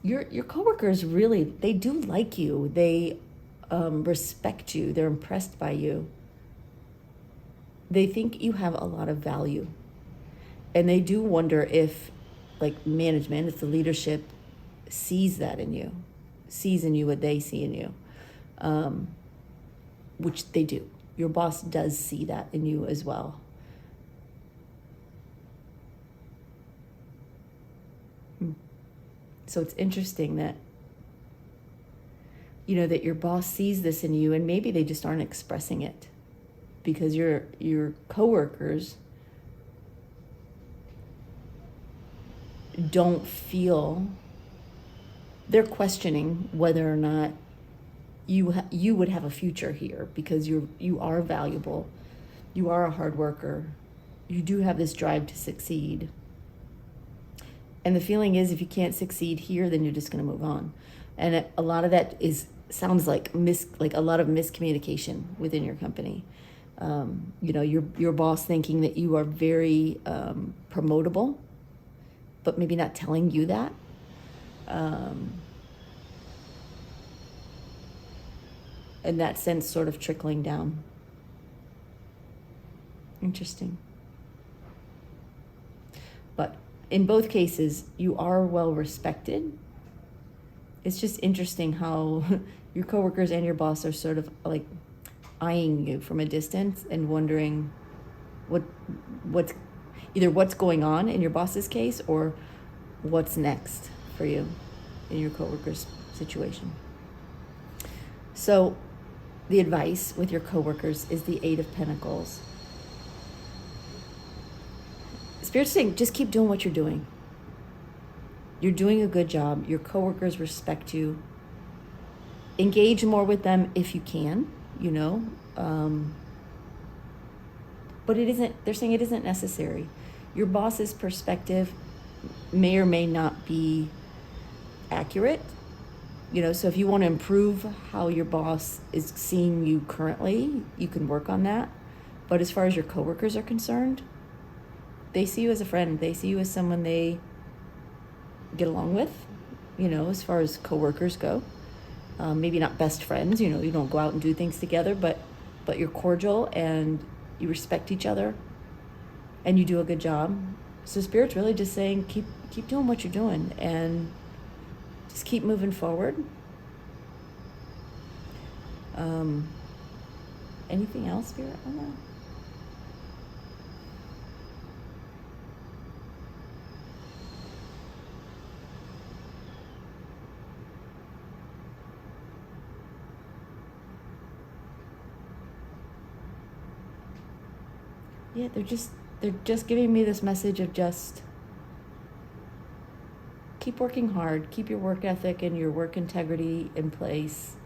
S1: Your coworkers really, they do like you. They respect you. They're impressed by you. They think you have a lot of value. And they do wonder if, like management, if the leadership sees that in you, sees in you what they see in you, which they do. Your boss does see that in you as well. So it's interesting that, that your boss sees this in you, and maybe they just aren't expressing it because your coworkers don't feel, they're questioning whether or not you would have a future here, because you are valuable, you are a hard worker, you do have this drive to succeed. And the feeling is, if you can't succeed here, then you're just going to move on. And a lot of that sounds like a lot of miscommunication within your company. Your boss thinking that you are very promotable, but maybe not telling you that. And that sense sort of trickling down. Interesting. But in both cases, you are well respected. It's just interesting how your coworkers and your boss are sort of like eyeing you from a distance and wondering what's going on in your boss's case, or what's next for you in your coworker's situation. So the advice with your coworkers is the Eight of Pentacles. Spirit's saying, just keep doing what you're doing. You're doing a good job. Your coworkers respect you. Engage more with them if you can, you know. But they're saying it isn't necessary. Your boss's perspective may or may not be accurate. You know, so if you want to improve how your boss is seeing you currently, you can work on that. But as far as your coworkers are concerned, they see you as a friend. They see you as someone they get along with, you know, as far as coworkers go. Maybe not best friends, you know, you don't go out and do things together, but you're cordial and you respect each other and you do a good job. So Spirit's really just saying, keep doing what you're doing and just keep moving forward. Anything else, Spirit, on that? Yeah, they're just giving me this message of just keep working hard, keep your work ethic and your work integrity in place.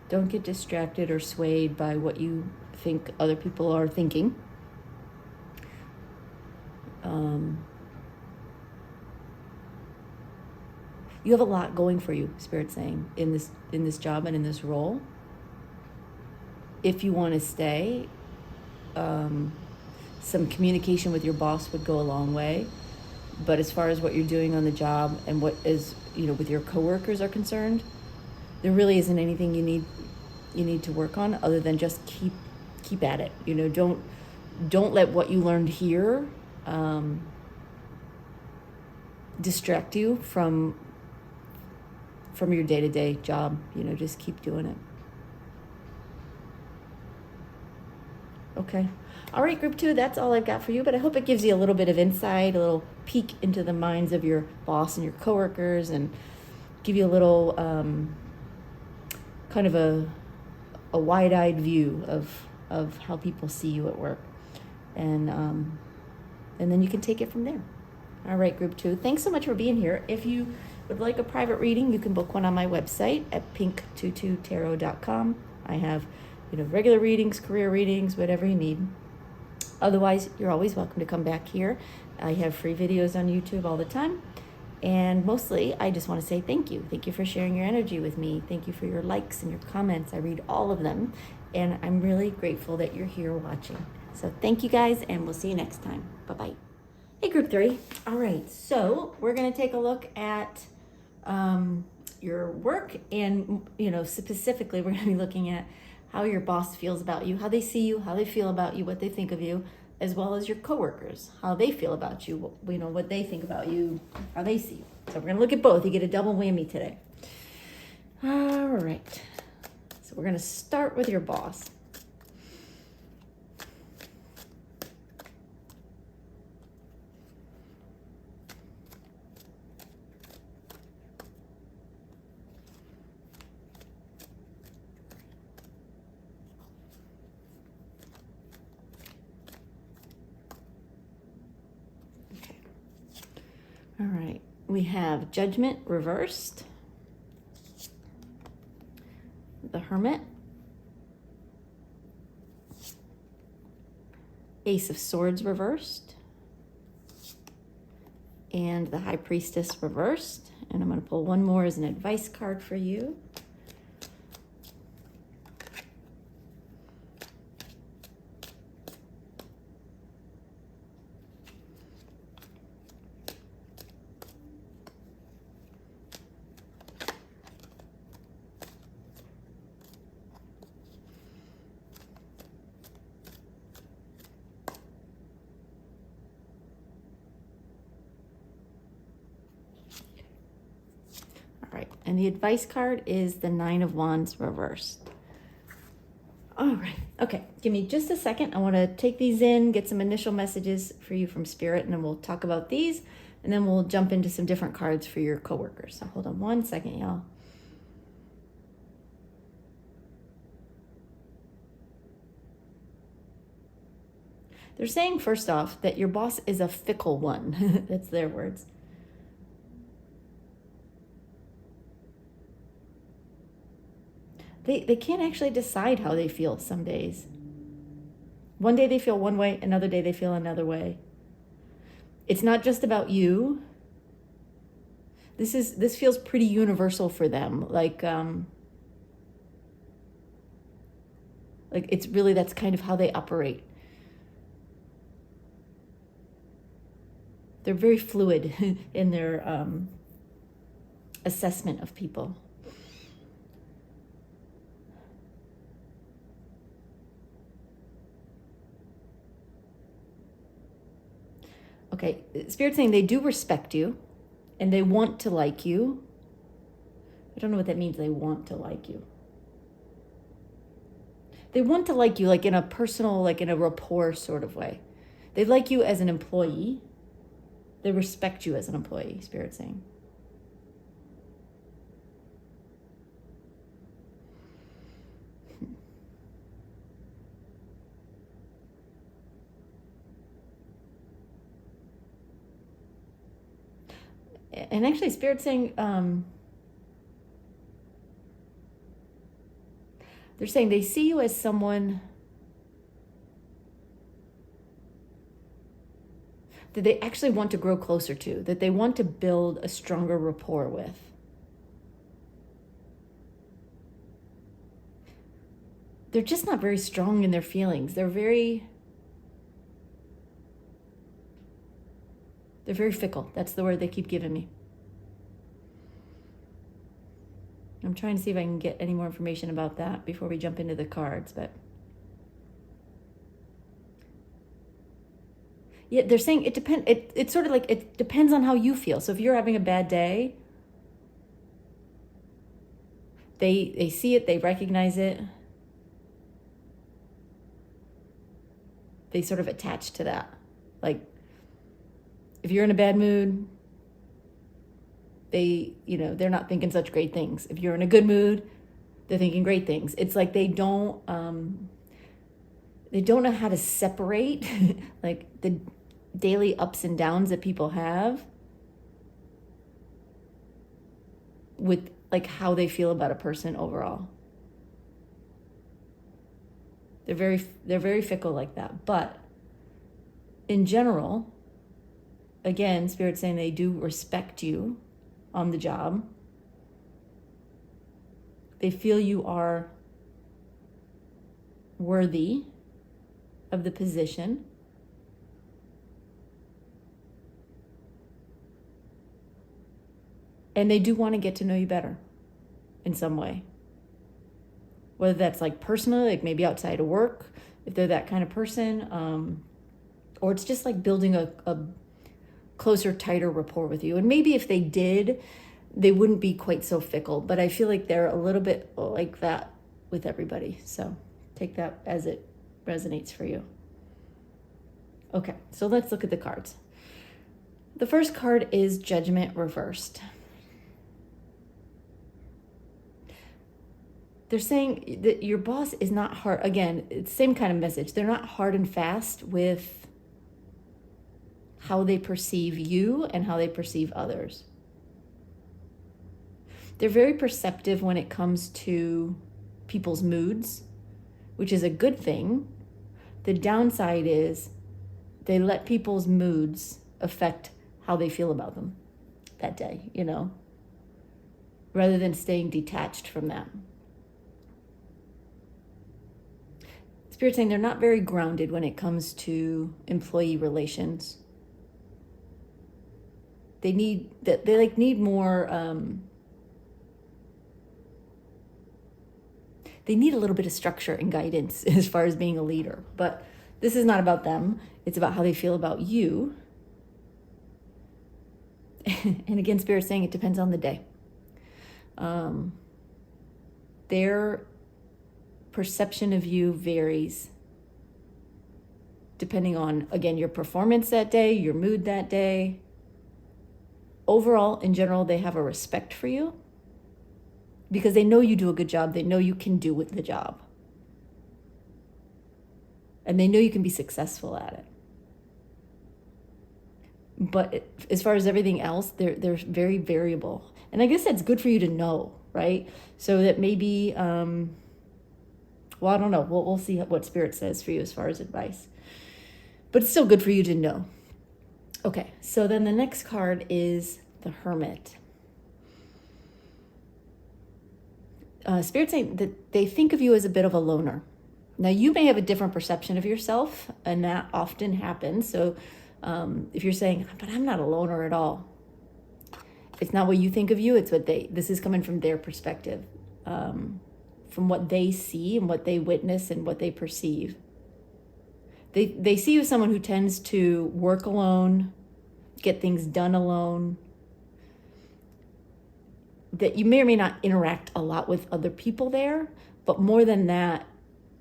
S1: Don't get distracted or swayed by what you think other people are thinking. You have a lot going for you, Spirit's saying, in this job and in this role. If you want to stay, some communication with your boss would go a long way. But as far as what you're doing on the job and what is, you know, with your coworkers are concerned, there really isn't anything you need to work on other than just keep at it. You know, don't let what you learned here distract you from your day-to-day job. You know, just keep doing it. Okay. All right, group 2, that's all I've got for you, but I hope it gives you a little bit of insight, a little peek into the minds of your boss and your coworkers, and give you a little kind of a wide-eyed view of how people see you at work. And then you can take it from there. All right, group 2, thanks so much for being here. If you would like a private reading, you can book one on my website at pink22tarot.com. I have, you know, regular readings, career readings, whatever you need. Otherwise, you're always welcome to come back here. I have free videos on YouTube all the time. And mostly, I just want to say thank you. Thank you for sharing your energy with me. Thank you for your likes and your comments. I read all of them. And I'm really grateful that you're here watching. So thank you guys, and we'll see you next time. Bye-bye. Hey, group 3. All right, so we're going to take a look at your work. And, you know, specifically, we're going to be looking at how your boss feels about you, how they see you, how they feel about you, what they think of you, as well as your coworkers, how they feel about you, you know, what they think about you, how they see you. So we're going to look at both. You get a double whammy today. All right. So we're going to start with your boss. All right, we have Judgment reversed, the Hermit, Ace of Swords reversed, and the High Priestess reversed. And I'm going to pull one more as an advice card for you. And the advice card is the Nine of Wands reversed. All right. Okay. Give me just a second. I want to take these in, get some initial messages for you from Spirit, and then we'll talk about these, and then we'll jump into some different cards for your coworkers. So hold on one second, y'all. They're saying, first off, that your boss is a fickle one. That's their words. They can't actually decide how they feel some days. One day they feel one way, another day they feel another way. It's not just about you. This feels pretty universal for them. Like it's really, that's kind of how they operate. They're very fluid in their assessment of people. Okay, Spirit's saying they do respect you and they want to like you. I don't know what that means, they want to like you. They want to like you like in a personal, like in a rapport sort of way. They like you as an employee. They respect you as an employee, Spirit's saying. And actually, Spirit's saying, they're saying they see you as someone that they actually want to grow closer to, that they want to build a stronger rapport with. They're just not very strong in their feelings. They're very fickle. That's the word they keep giving me. I'm trying to see if I can get any more information about that before we jump into the cards, but yeah, they're saying it depends. It's sort of like it depends on how you feel. So if you're having a bad day, they see it, they recognize it, they sort of attach to that. Like if you're in a bad mood, they're not thinking such great things. If you're in a good mood, they're thinking great things. It's like they don't know how to separate like the daily ups and downs that people have with like how they feel about a person overall. They're very fickle like that. But in general, again, Spirit's saying they do respect you on the job. They feel you are worthy of the position. And they do want to get to know you better in some way. Whether that's like personally, like maybe outside of work, if they're that kind of person, or it's just like building a closer, tighter rapport with you. And maybe if they did, they wouldn't be quite so fickle, but I feel like they're a little bit like that with everybody. So take that as it resonates for you. Okay, so let's look at the cards. The first card is Judgment reversed. They're saying that your boss is not hard. Again, it's the same kind of message. They're not hard and fast with how they perceive you and how they perceive others. They're very perceptive when it comes to people's moods, which is a good thing. The downside is they let people's moods affect how they feel about them that day, rather than staying detached from that. Spirit's saying they're not very grounded when it comes to employee relations. They need more. They need a little bit of structure and guidance as far as being a leader. But this is not about them. It's about how they feel about you. And again, Spirit's saying it depends on the day. Their perception of you varies depending on, again, your performance that day, your mood that day. Overall, in general, they have a respect for you because they know you do a good job. They know you can do the job. And they know you can be successful at it. But as far as everything else, they're very variable. And I guess that's good for you to know, right? So that maybe, well, I don't know. We'll see what Spirit says for you as far as advice. But it's still good for you to know. Okay, so then the next card is the Hermit. Spirit saying that they think of you as a bit of a loner. Now, you may have a different perception of yourself, and that often happens. So if you're saying, but I'm not a loner at all, it's not what you think of you, it's what this is coming from their perspective, from what they see and what they witness and what they perceive. They see you as someone who tends to work alone, get things done alone, that you may or may not interact a lot with other people there, but more than that,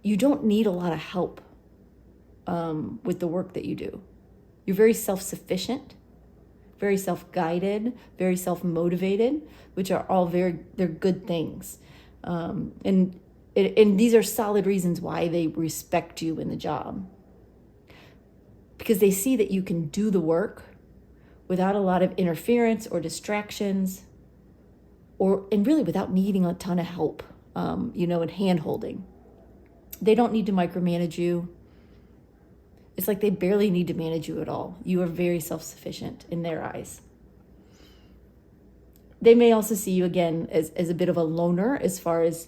S1: you don't need a lot of help with the work that you do. You're very self-sufficient, very self-guided, very self-motivated, which are all they're good things. And these are solid reasons why they respect you in the job. Because they see that you can do the work without a lot of interference or distractions, and really without needing a ton of help, and hand-holding. They don't need to micromanage you. It's like they barely need to manage you at all. You are very self-sufficient in their eyes. They may also see you again as a bit of a loner as far as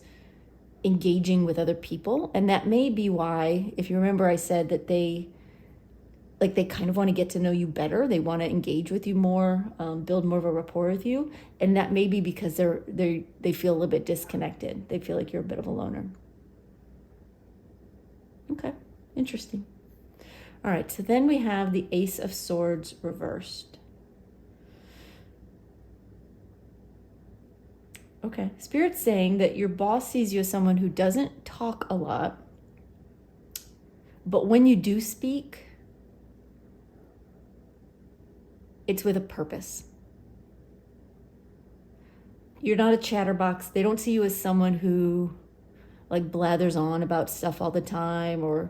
S1: engaging with other people. And that may be why, if you remember, I said that they kind of want to get to know you better. They want to engage with you more, build more of a rapport with you. And that may be because they feel a little bit disconnected. They feel like you're a bit of a loner. Okay, interesting. All right, so then we have the Ace of Swords reversed. Okay, Spirit's saying that your boss sees you as someone who doesn't talk a lot, but when you do speak, it's with a purpose. You're not a chatterbox. They don't see you as someone who blathers on about stuff all the time or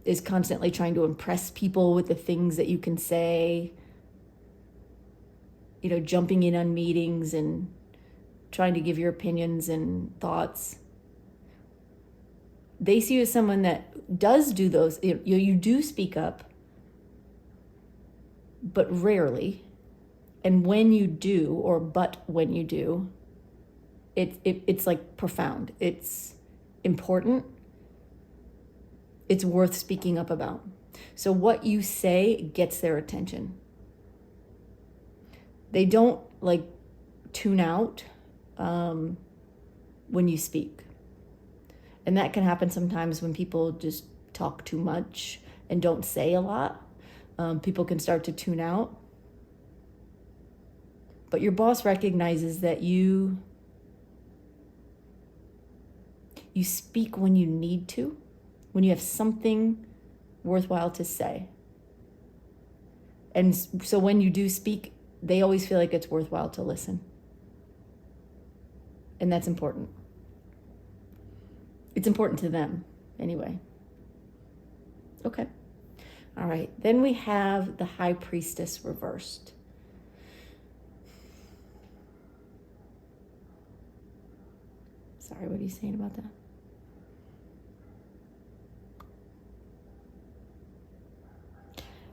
S1: is constantly trying to impress people with the things that you can say, jumping in on meetings and trying to give your opinions and thoughts. They see you as someone that does do those. You do speak up, but rarely. And when you do, when you do, it's like profound. It's important. It's worth speaking up about. So what you say gets their attention. They don't tune out when you speak. And that can happen sometimes when people just talk too much and don't say a lot. People can start to tune out. But your boss recognizes that you speak when you need to, when you have something worthwhile to say. And so when you do speak, they always feel like it's worthwhile to listen. And that's important. It's important to them anyway. Okay. All right. Then we have the High Priestess reversed. Sorry, what are you saying about that?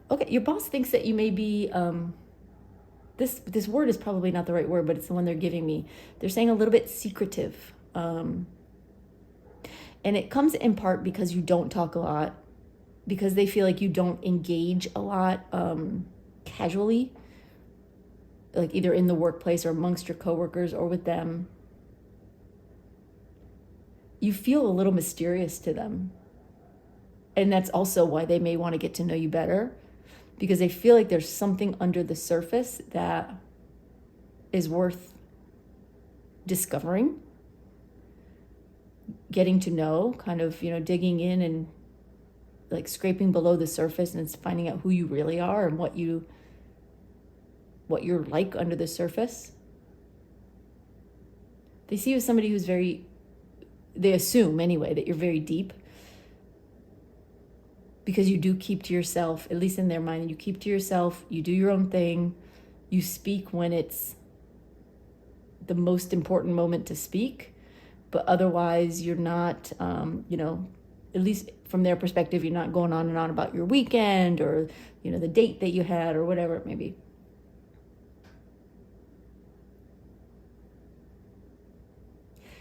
S1: Okay, your boss thinks that you may be, this word is probably not the right word, but it's the one they're giving me. They're saying a little bit secretive. And it comes in part because you don't talk a lot, because they feel like you don't engage a lot casually, like either in the workplace or amongst your coworkers or with them. You feel a little mysterious to them. And that's also why they may want to get to know you better, because they feel like there's something under the surface that is worth discovering, getting to know, kind of, digging in and scraping below the surface and finding out who you really are and what you're like under the surface. They see you as somebody who's they assume anyway that you're very deep. because you do keep to yourself, at least in their mind, you keep to yourself, you do your own thing, you speak when it's the most important moment to speak, but otherwise you're not, at least from their perspective, you're not going on and on about your weekend or, the date that you had or whatever it may be.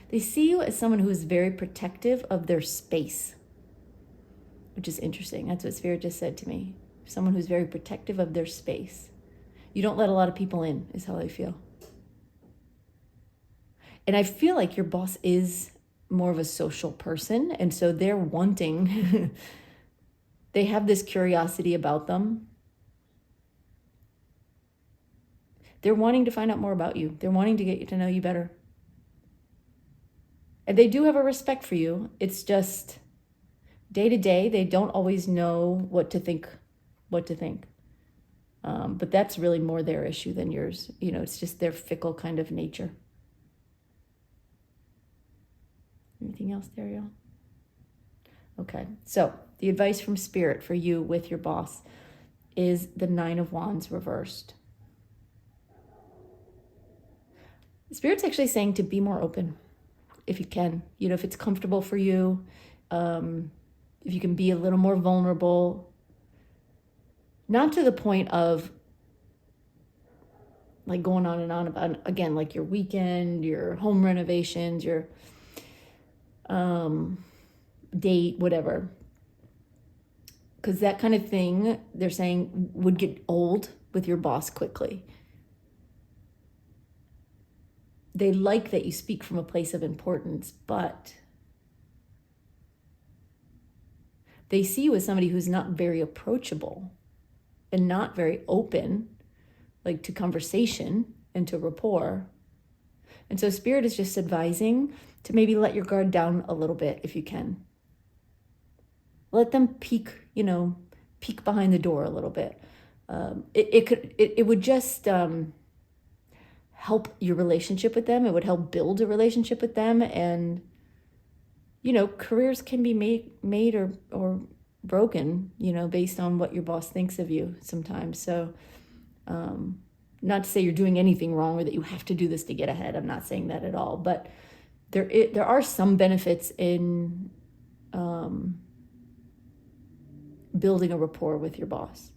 S1: They see you as someone who is very protective of their space, which is interesting. That's what Spirit just said to me. Someone who's very protective of their space. You don't let a lot of people in, is how I feel. And I feel like your boss is more of a social person. And so they're wanting, they have this curiosity about them. They're wanting to find out more about you. They're wanting to get to know you better. And they do have a respect for you. It's just day to day, they don't always know what to think. But that's really more their issue than yours. It's just their fickle kind of nature. Anything else there, y'all? Okay, so the advice from Spirit for you with your boss is the 9 of Wands reversed. Spirit's actually saying to be more open if you can. If it's comfortable for you, if you can be a little more vulnerable, not to the point of like going on and on about, again, like your weekend, your home renovations, your date, whatever. Because that kind of thing, they're saying, would get old with your boss quickly. They like that you speak from a place of importance, but they see you as somebody who's not very approachable and not very open, like to conversation and to rapport. And so Spirit is just advising to maybe let your guard down a little bit if you can. Let them peek behind the door a little bit. It would just help your relationship with them. It would help build a relationship with them. And, careers can be made or broken, based on what your boss thinks of you sometimes. So, not to say you're doing anything wrong or that you have to do this to get ahead. I'm not saying that at all. But there are some benefits in building a rapport with your boss.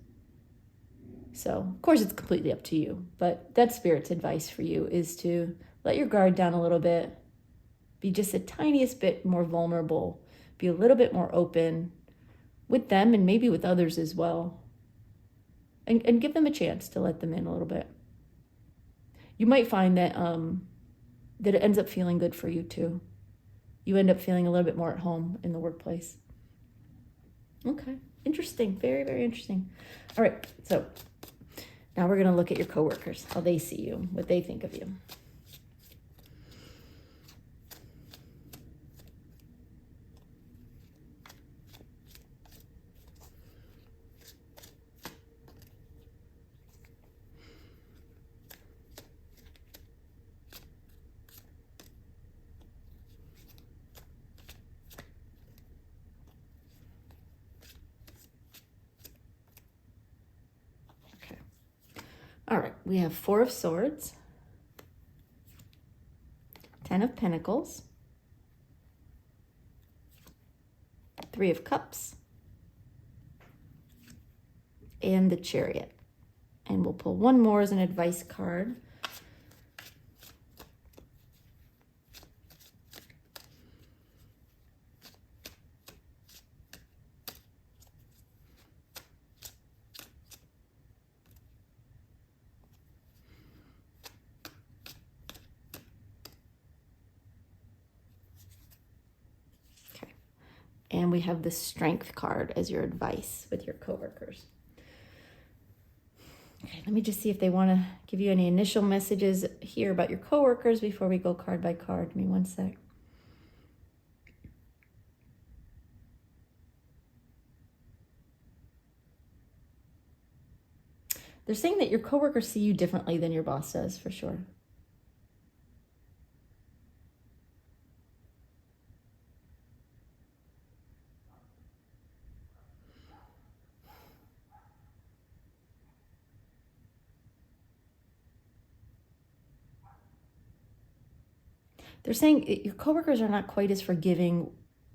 S1: So, of course, it's completely up to you. But that's Spirit's advice for you, is to let your guard down a little bit. Be just a tiniest bit more vulnerable. Be a little bit more open with them and maybe with others as well. And give them a chance to let them in a little bit. You might find that that it ends up feeling good for you too. You end up feeling a little bit more at home in the workplace. Okay, interesting. Very, very interesting. All right, so now we're going to look at your coworkers, how they see you, what they think of you. All right, we have 4 of Swords, 10 of Pentacles, 3 of Cups, and the Chariot. And we'll pull one more as an advice card. And we have the Strength card as your advice with your coworkers. Okay, let me just see if they want to give you any initial messages here about your coworkers before we go card by card. Give me one sec. They're saying that your coworkers see you differently than your boss does, for sure. They're saying your coworkers are not quite as forgiving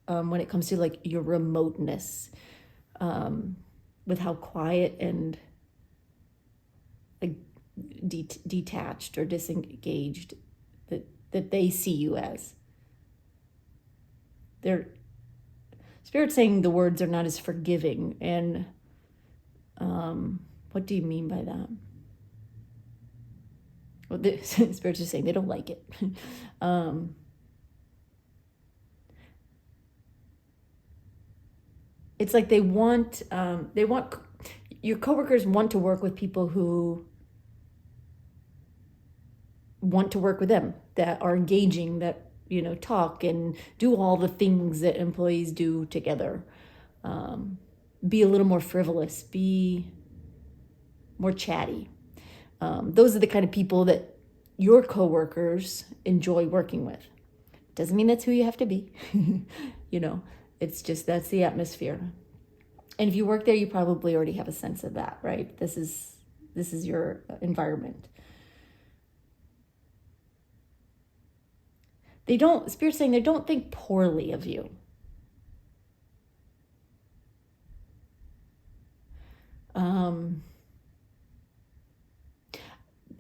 S1: when it comes to like your remoteness, with how quiet and like detached or disengaged that they see you as. Their Spirit's saying the words are not as forgiving. And what do you mean by that? Well, the Spirit's just saying they don't like it. It's like they want your coworkers want to work with people who want to work with them, that are engaging, that talk and do all the things that employees do together. Be a little more frivolous, be more chatty. Those are the kind of people that your coworkers enjoy working with. Doesn't mean that's who you have to be. It's just that's the atmosphere. And if you work there, you probably already have a sense of that, right? This is your environment. Spirit's saying they don't think poorly of you.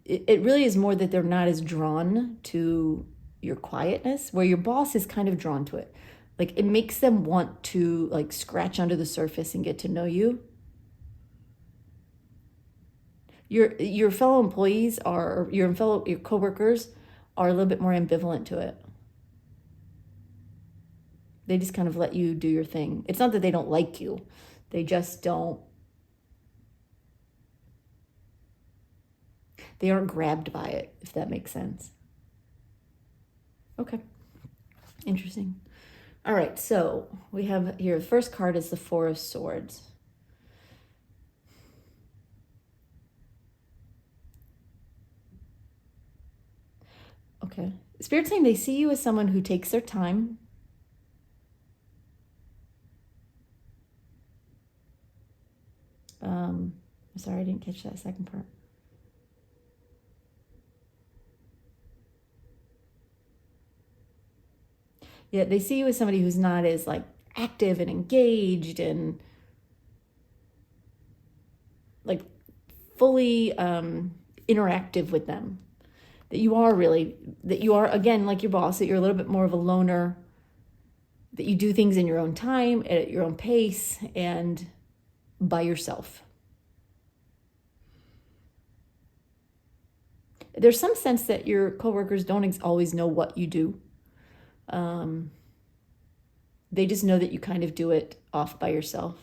S1: It really is more that they're not as drawn to your quietness, where your boss is kind of drawn to it. Like it makes them want to like scratch under the surface and get to know you. Your fellow employees your coworkers are a little bit more ambivalent to it. They just kind of let you do your thing. It's not that they don't like you. They just don't. They aren't grabbed by it, if that makes sense. Okay. Interesting. All right, so we have here, the first card is the Four of Swords. Okay. Spirit's saying they see you as someone who takes their time. Sorry, I didn't catch that second part. Yeah, they see you as somebody who's not as like active and engaged and like fully interactive with them. That you are, again, like your boss, that you're a little bit more of a loner, that you do things in your own time, at your own pace, and by yourself. There's some sense that your coworkers don't always know what you do. They just know that you kind of do it off by yourself.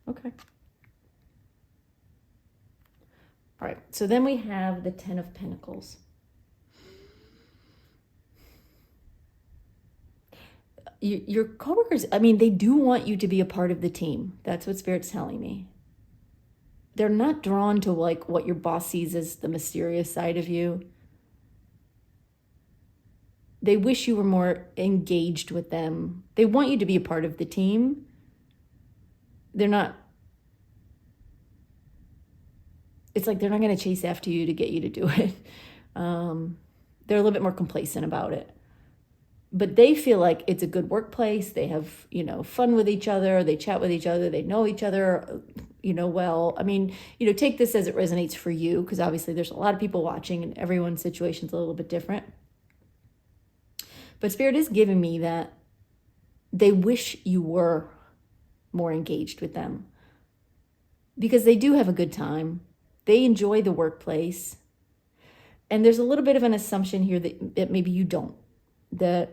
S1: Okay. All right, so then we have the Ten of Pentacles. Your coworkers, they do want you to be a part of the team. That's what Spirit's telling me. They're not drawn to like what your boss sees as the mysterious side of you. They wish you were more engaged with them. They want you to be a part of the team. It's like they're not going to chase after you to get you to do it. They're a little bit more complacent about it. But they feel like it's a good workplace. They have, fun with each other. They chat with each other. They know each other, well. Take this as it resonates for you, because obviously there's a lot of people watching and everyone's situation's a little bit different. But Spirit is giving me that they wish you were more engaged with them, because they do have a good time. They enjoy the workplace. And there's a little bit of an assumption here that maybe you don't. That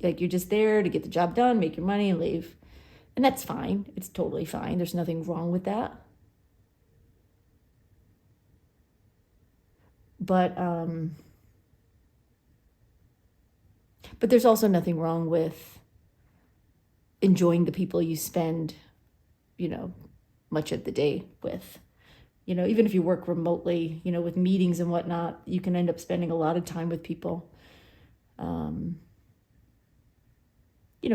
S1: like you're just there to get the job done, make your money, and leave. And that's fine. It's totally fine. There's nothing wrong with that. But there's also nothing wrong with enjoying the people you spend, much of the day with. Even if you work remotely, with meetings and whatnot, you can end up spending a lot of time with people,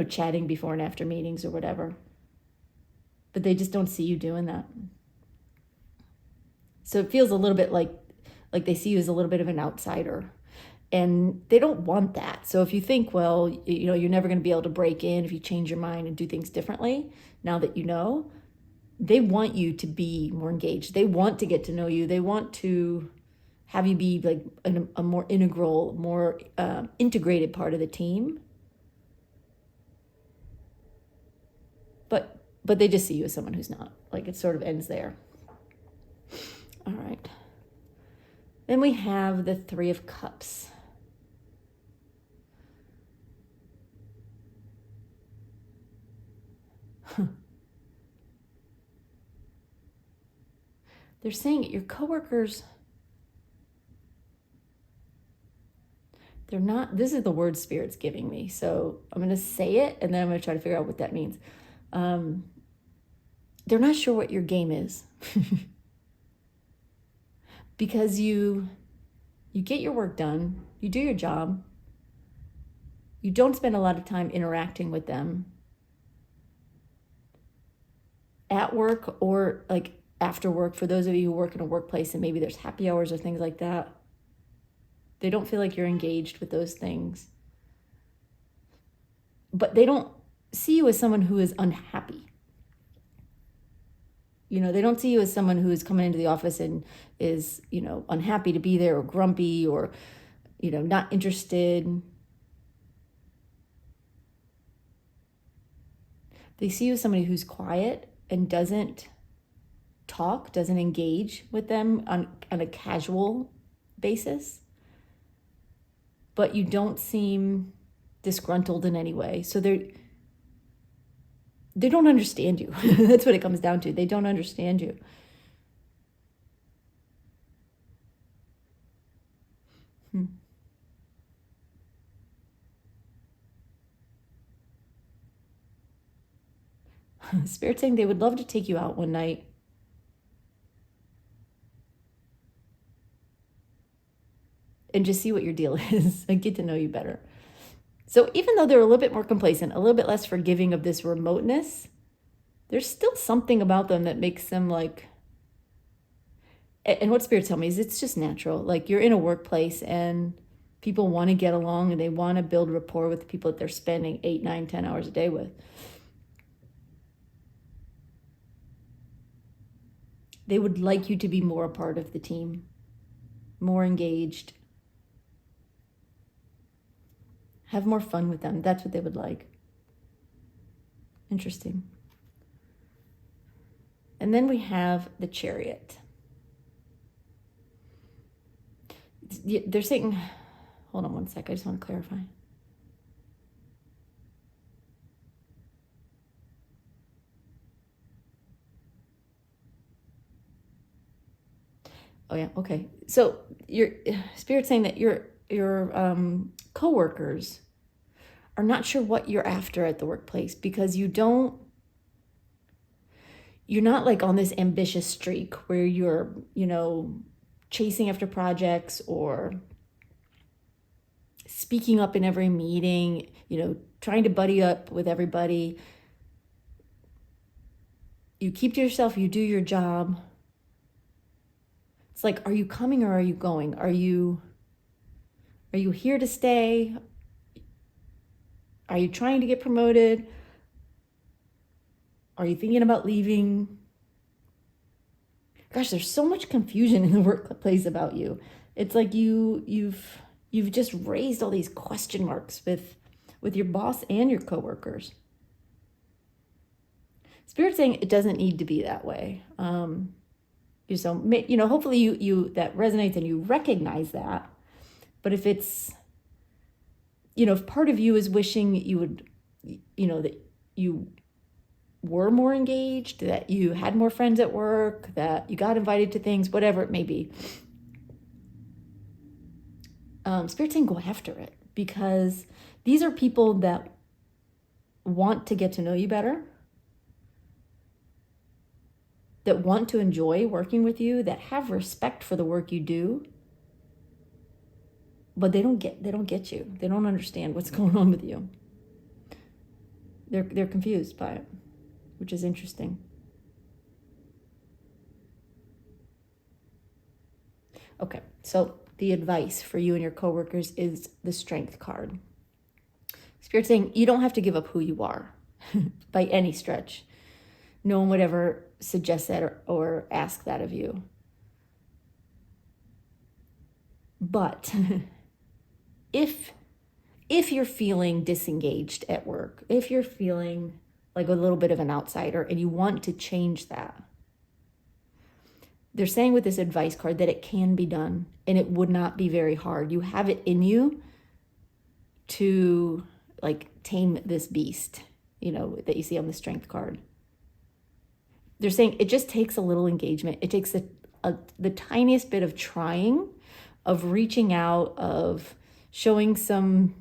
S1: chatting before and after meetings or whatever. but they just don't see you doing that. So it feels a little bit like they see you as a little bit of an outsider, and they don't want that. So if you think, well, you're never going to be able to break in if you change your mind and do things differently, now that you know, they want you to be more engaged. They want to get to know you. They want to have you be like a more integral, more integrated part of the team. But they just see you as someone who's not. Like, it sort of ends there. All right. Then we have the Three of Cups. They're saying your coworkers, they're not, this is the word Spirit's giving me. So I'm going to say it, and then I'm going to try to figure out what that means. They're not sure what your game is. Because you get your work done, you do your job, you don't spend a lot of time interacting with them at work or like after work. For those of you who work in a workplace and maybe there's happy hours or things like that, they don't feel like you're engaged with those things. But they don't see you as someone who is unhappy. They don't see you as someone who is coming into the office and is, unhappy to be there, or grumpy, or, not interested. They see you as somebody who's quiet and doesn't talk, doesn't engage with them on a casual basis. But you don't seem disgruntled in any way. So they don't understand you. That's what it comes down to. They don't understand you. Spirit saying they would love to take you out one night and just see what your deal is and get to know you better. So even though they're a little bit more complacent, a little bit less forgiving of this remoteness, there's still something about them that makes them like, and what Spirit's telling me is it's just natural. Like, you're in a workplace and people want to get along and they want to build rapport with the people that they're spending 8, 9, 10 hours a day with. They would like you to be more a part of the team, more engaged. Have more fun with them. That's what they would like. Interesting. And then we have the Chariot. They're saying, hold on one sec, I just want to clarify. Oh yeah, okay. So your Spirit's saying that your coworkers are not sure what you're after at the workplace, because you're not like on this ambitious streak where you're, chasing after projects or speaking up in every meeting, trying to buddy up with everybody. You keep to yourself, you do your job. It's like, are you coming or are you going? Are you here to stay? Are you trying to get promoted? Are you thinking about leaving? Gosh, there's so much confusion in the workplace about you. It's like you've just raised all these question marks with your boss and your coworkers. Spirit's saying it doesn't need to be that way. So, hopefully you that resonates and you recognize that. But if it's, if part of you is wishing you would, that you were more engaged, that you had more friends at work, that you got invited to things, whatever it may be, Spirit's saying go after it, because these are people that want to get to know you better, that want to enjoy working with you, that have respect for the work you do, but they don't get you. They don't understand what's going on with you. They're confused by it, which is interesting. Okay, so the advice for you and your coworkers is the Strength card. Spirit's saying you don't have to give up who you are by any stretch. No one would ever suggest that or ask that of you. But if you're feeling disengaged at work, if you're feeling like a little bit of an outsider and you want to change that, they're saying with this advice card that it can be done and it would not be very hard. You have it in you to like tame this beast, that you see on the Strength card. They're saying it just takes a little engagement. It takes the tiniest bit of trying, of reaching out, of showing some,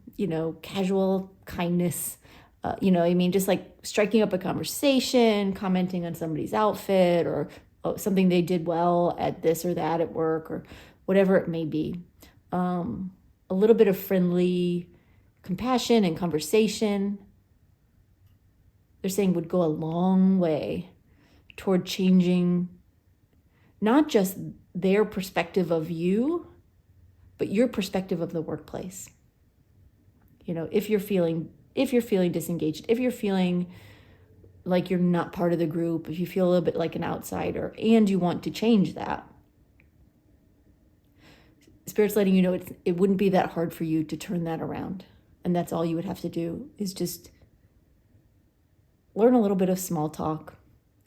S1: casual kindness, just like striking up a conversation, commenting on somebody's outfit or something they did well at this or that at work or whatever it may be. A little bit of friendly compassion and conversation, they're saying would go a long way toward changing not just their perspective of you, but your perspective of the workplace. If you're feeling disengaged, if you're feeling like you're not part of the group, if you feel a little bit like an outsider and you want to change that, Spirit's letting you know it wouldn't be that hard for you to turn that around. And that's all you would have to do is just learn a little bit of small talk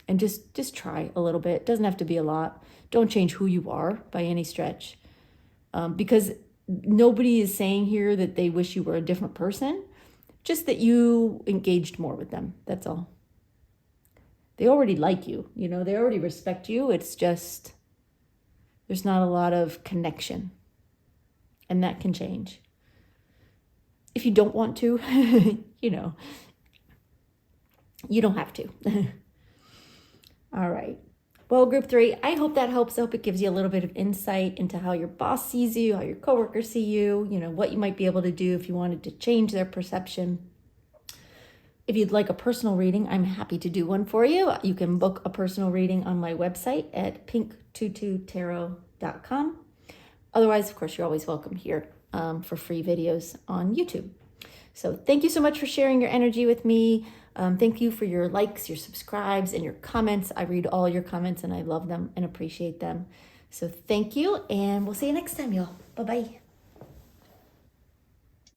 S1: and just try a little bit. It doesn't have to be a lot. Don't change who you are by any stretch. Because nobody is saying here that they wish you were a different person, just that you engaged more with them. That's all. They already like you, they already respect you. It's just, there's not a lot of connection, and that can change. If you don't want to, you don't have to. All right. Well, group 3, I hope that helps. I hope it gives you a little bit of insight into how your boss sees you, how your coworkers see you, what you might be able to do if you wanted to change their perception. If you'd like a personal reading, I'm happy to do one for you. You can book a personal reading on my website at pinktututarot.com. Otherwise, of course, you're always welcome here for free videos on YouTube. So thank you so much for sharing your energy with me. Thank you for your likes, your subscribes, and your comments. I read all your comments and I love them and appreciate them. So thank you, and we'll see you next time, y'all. Bye-bye.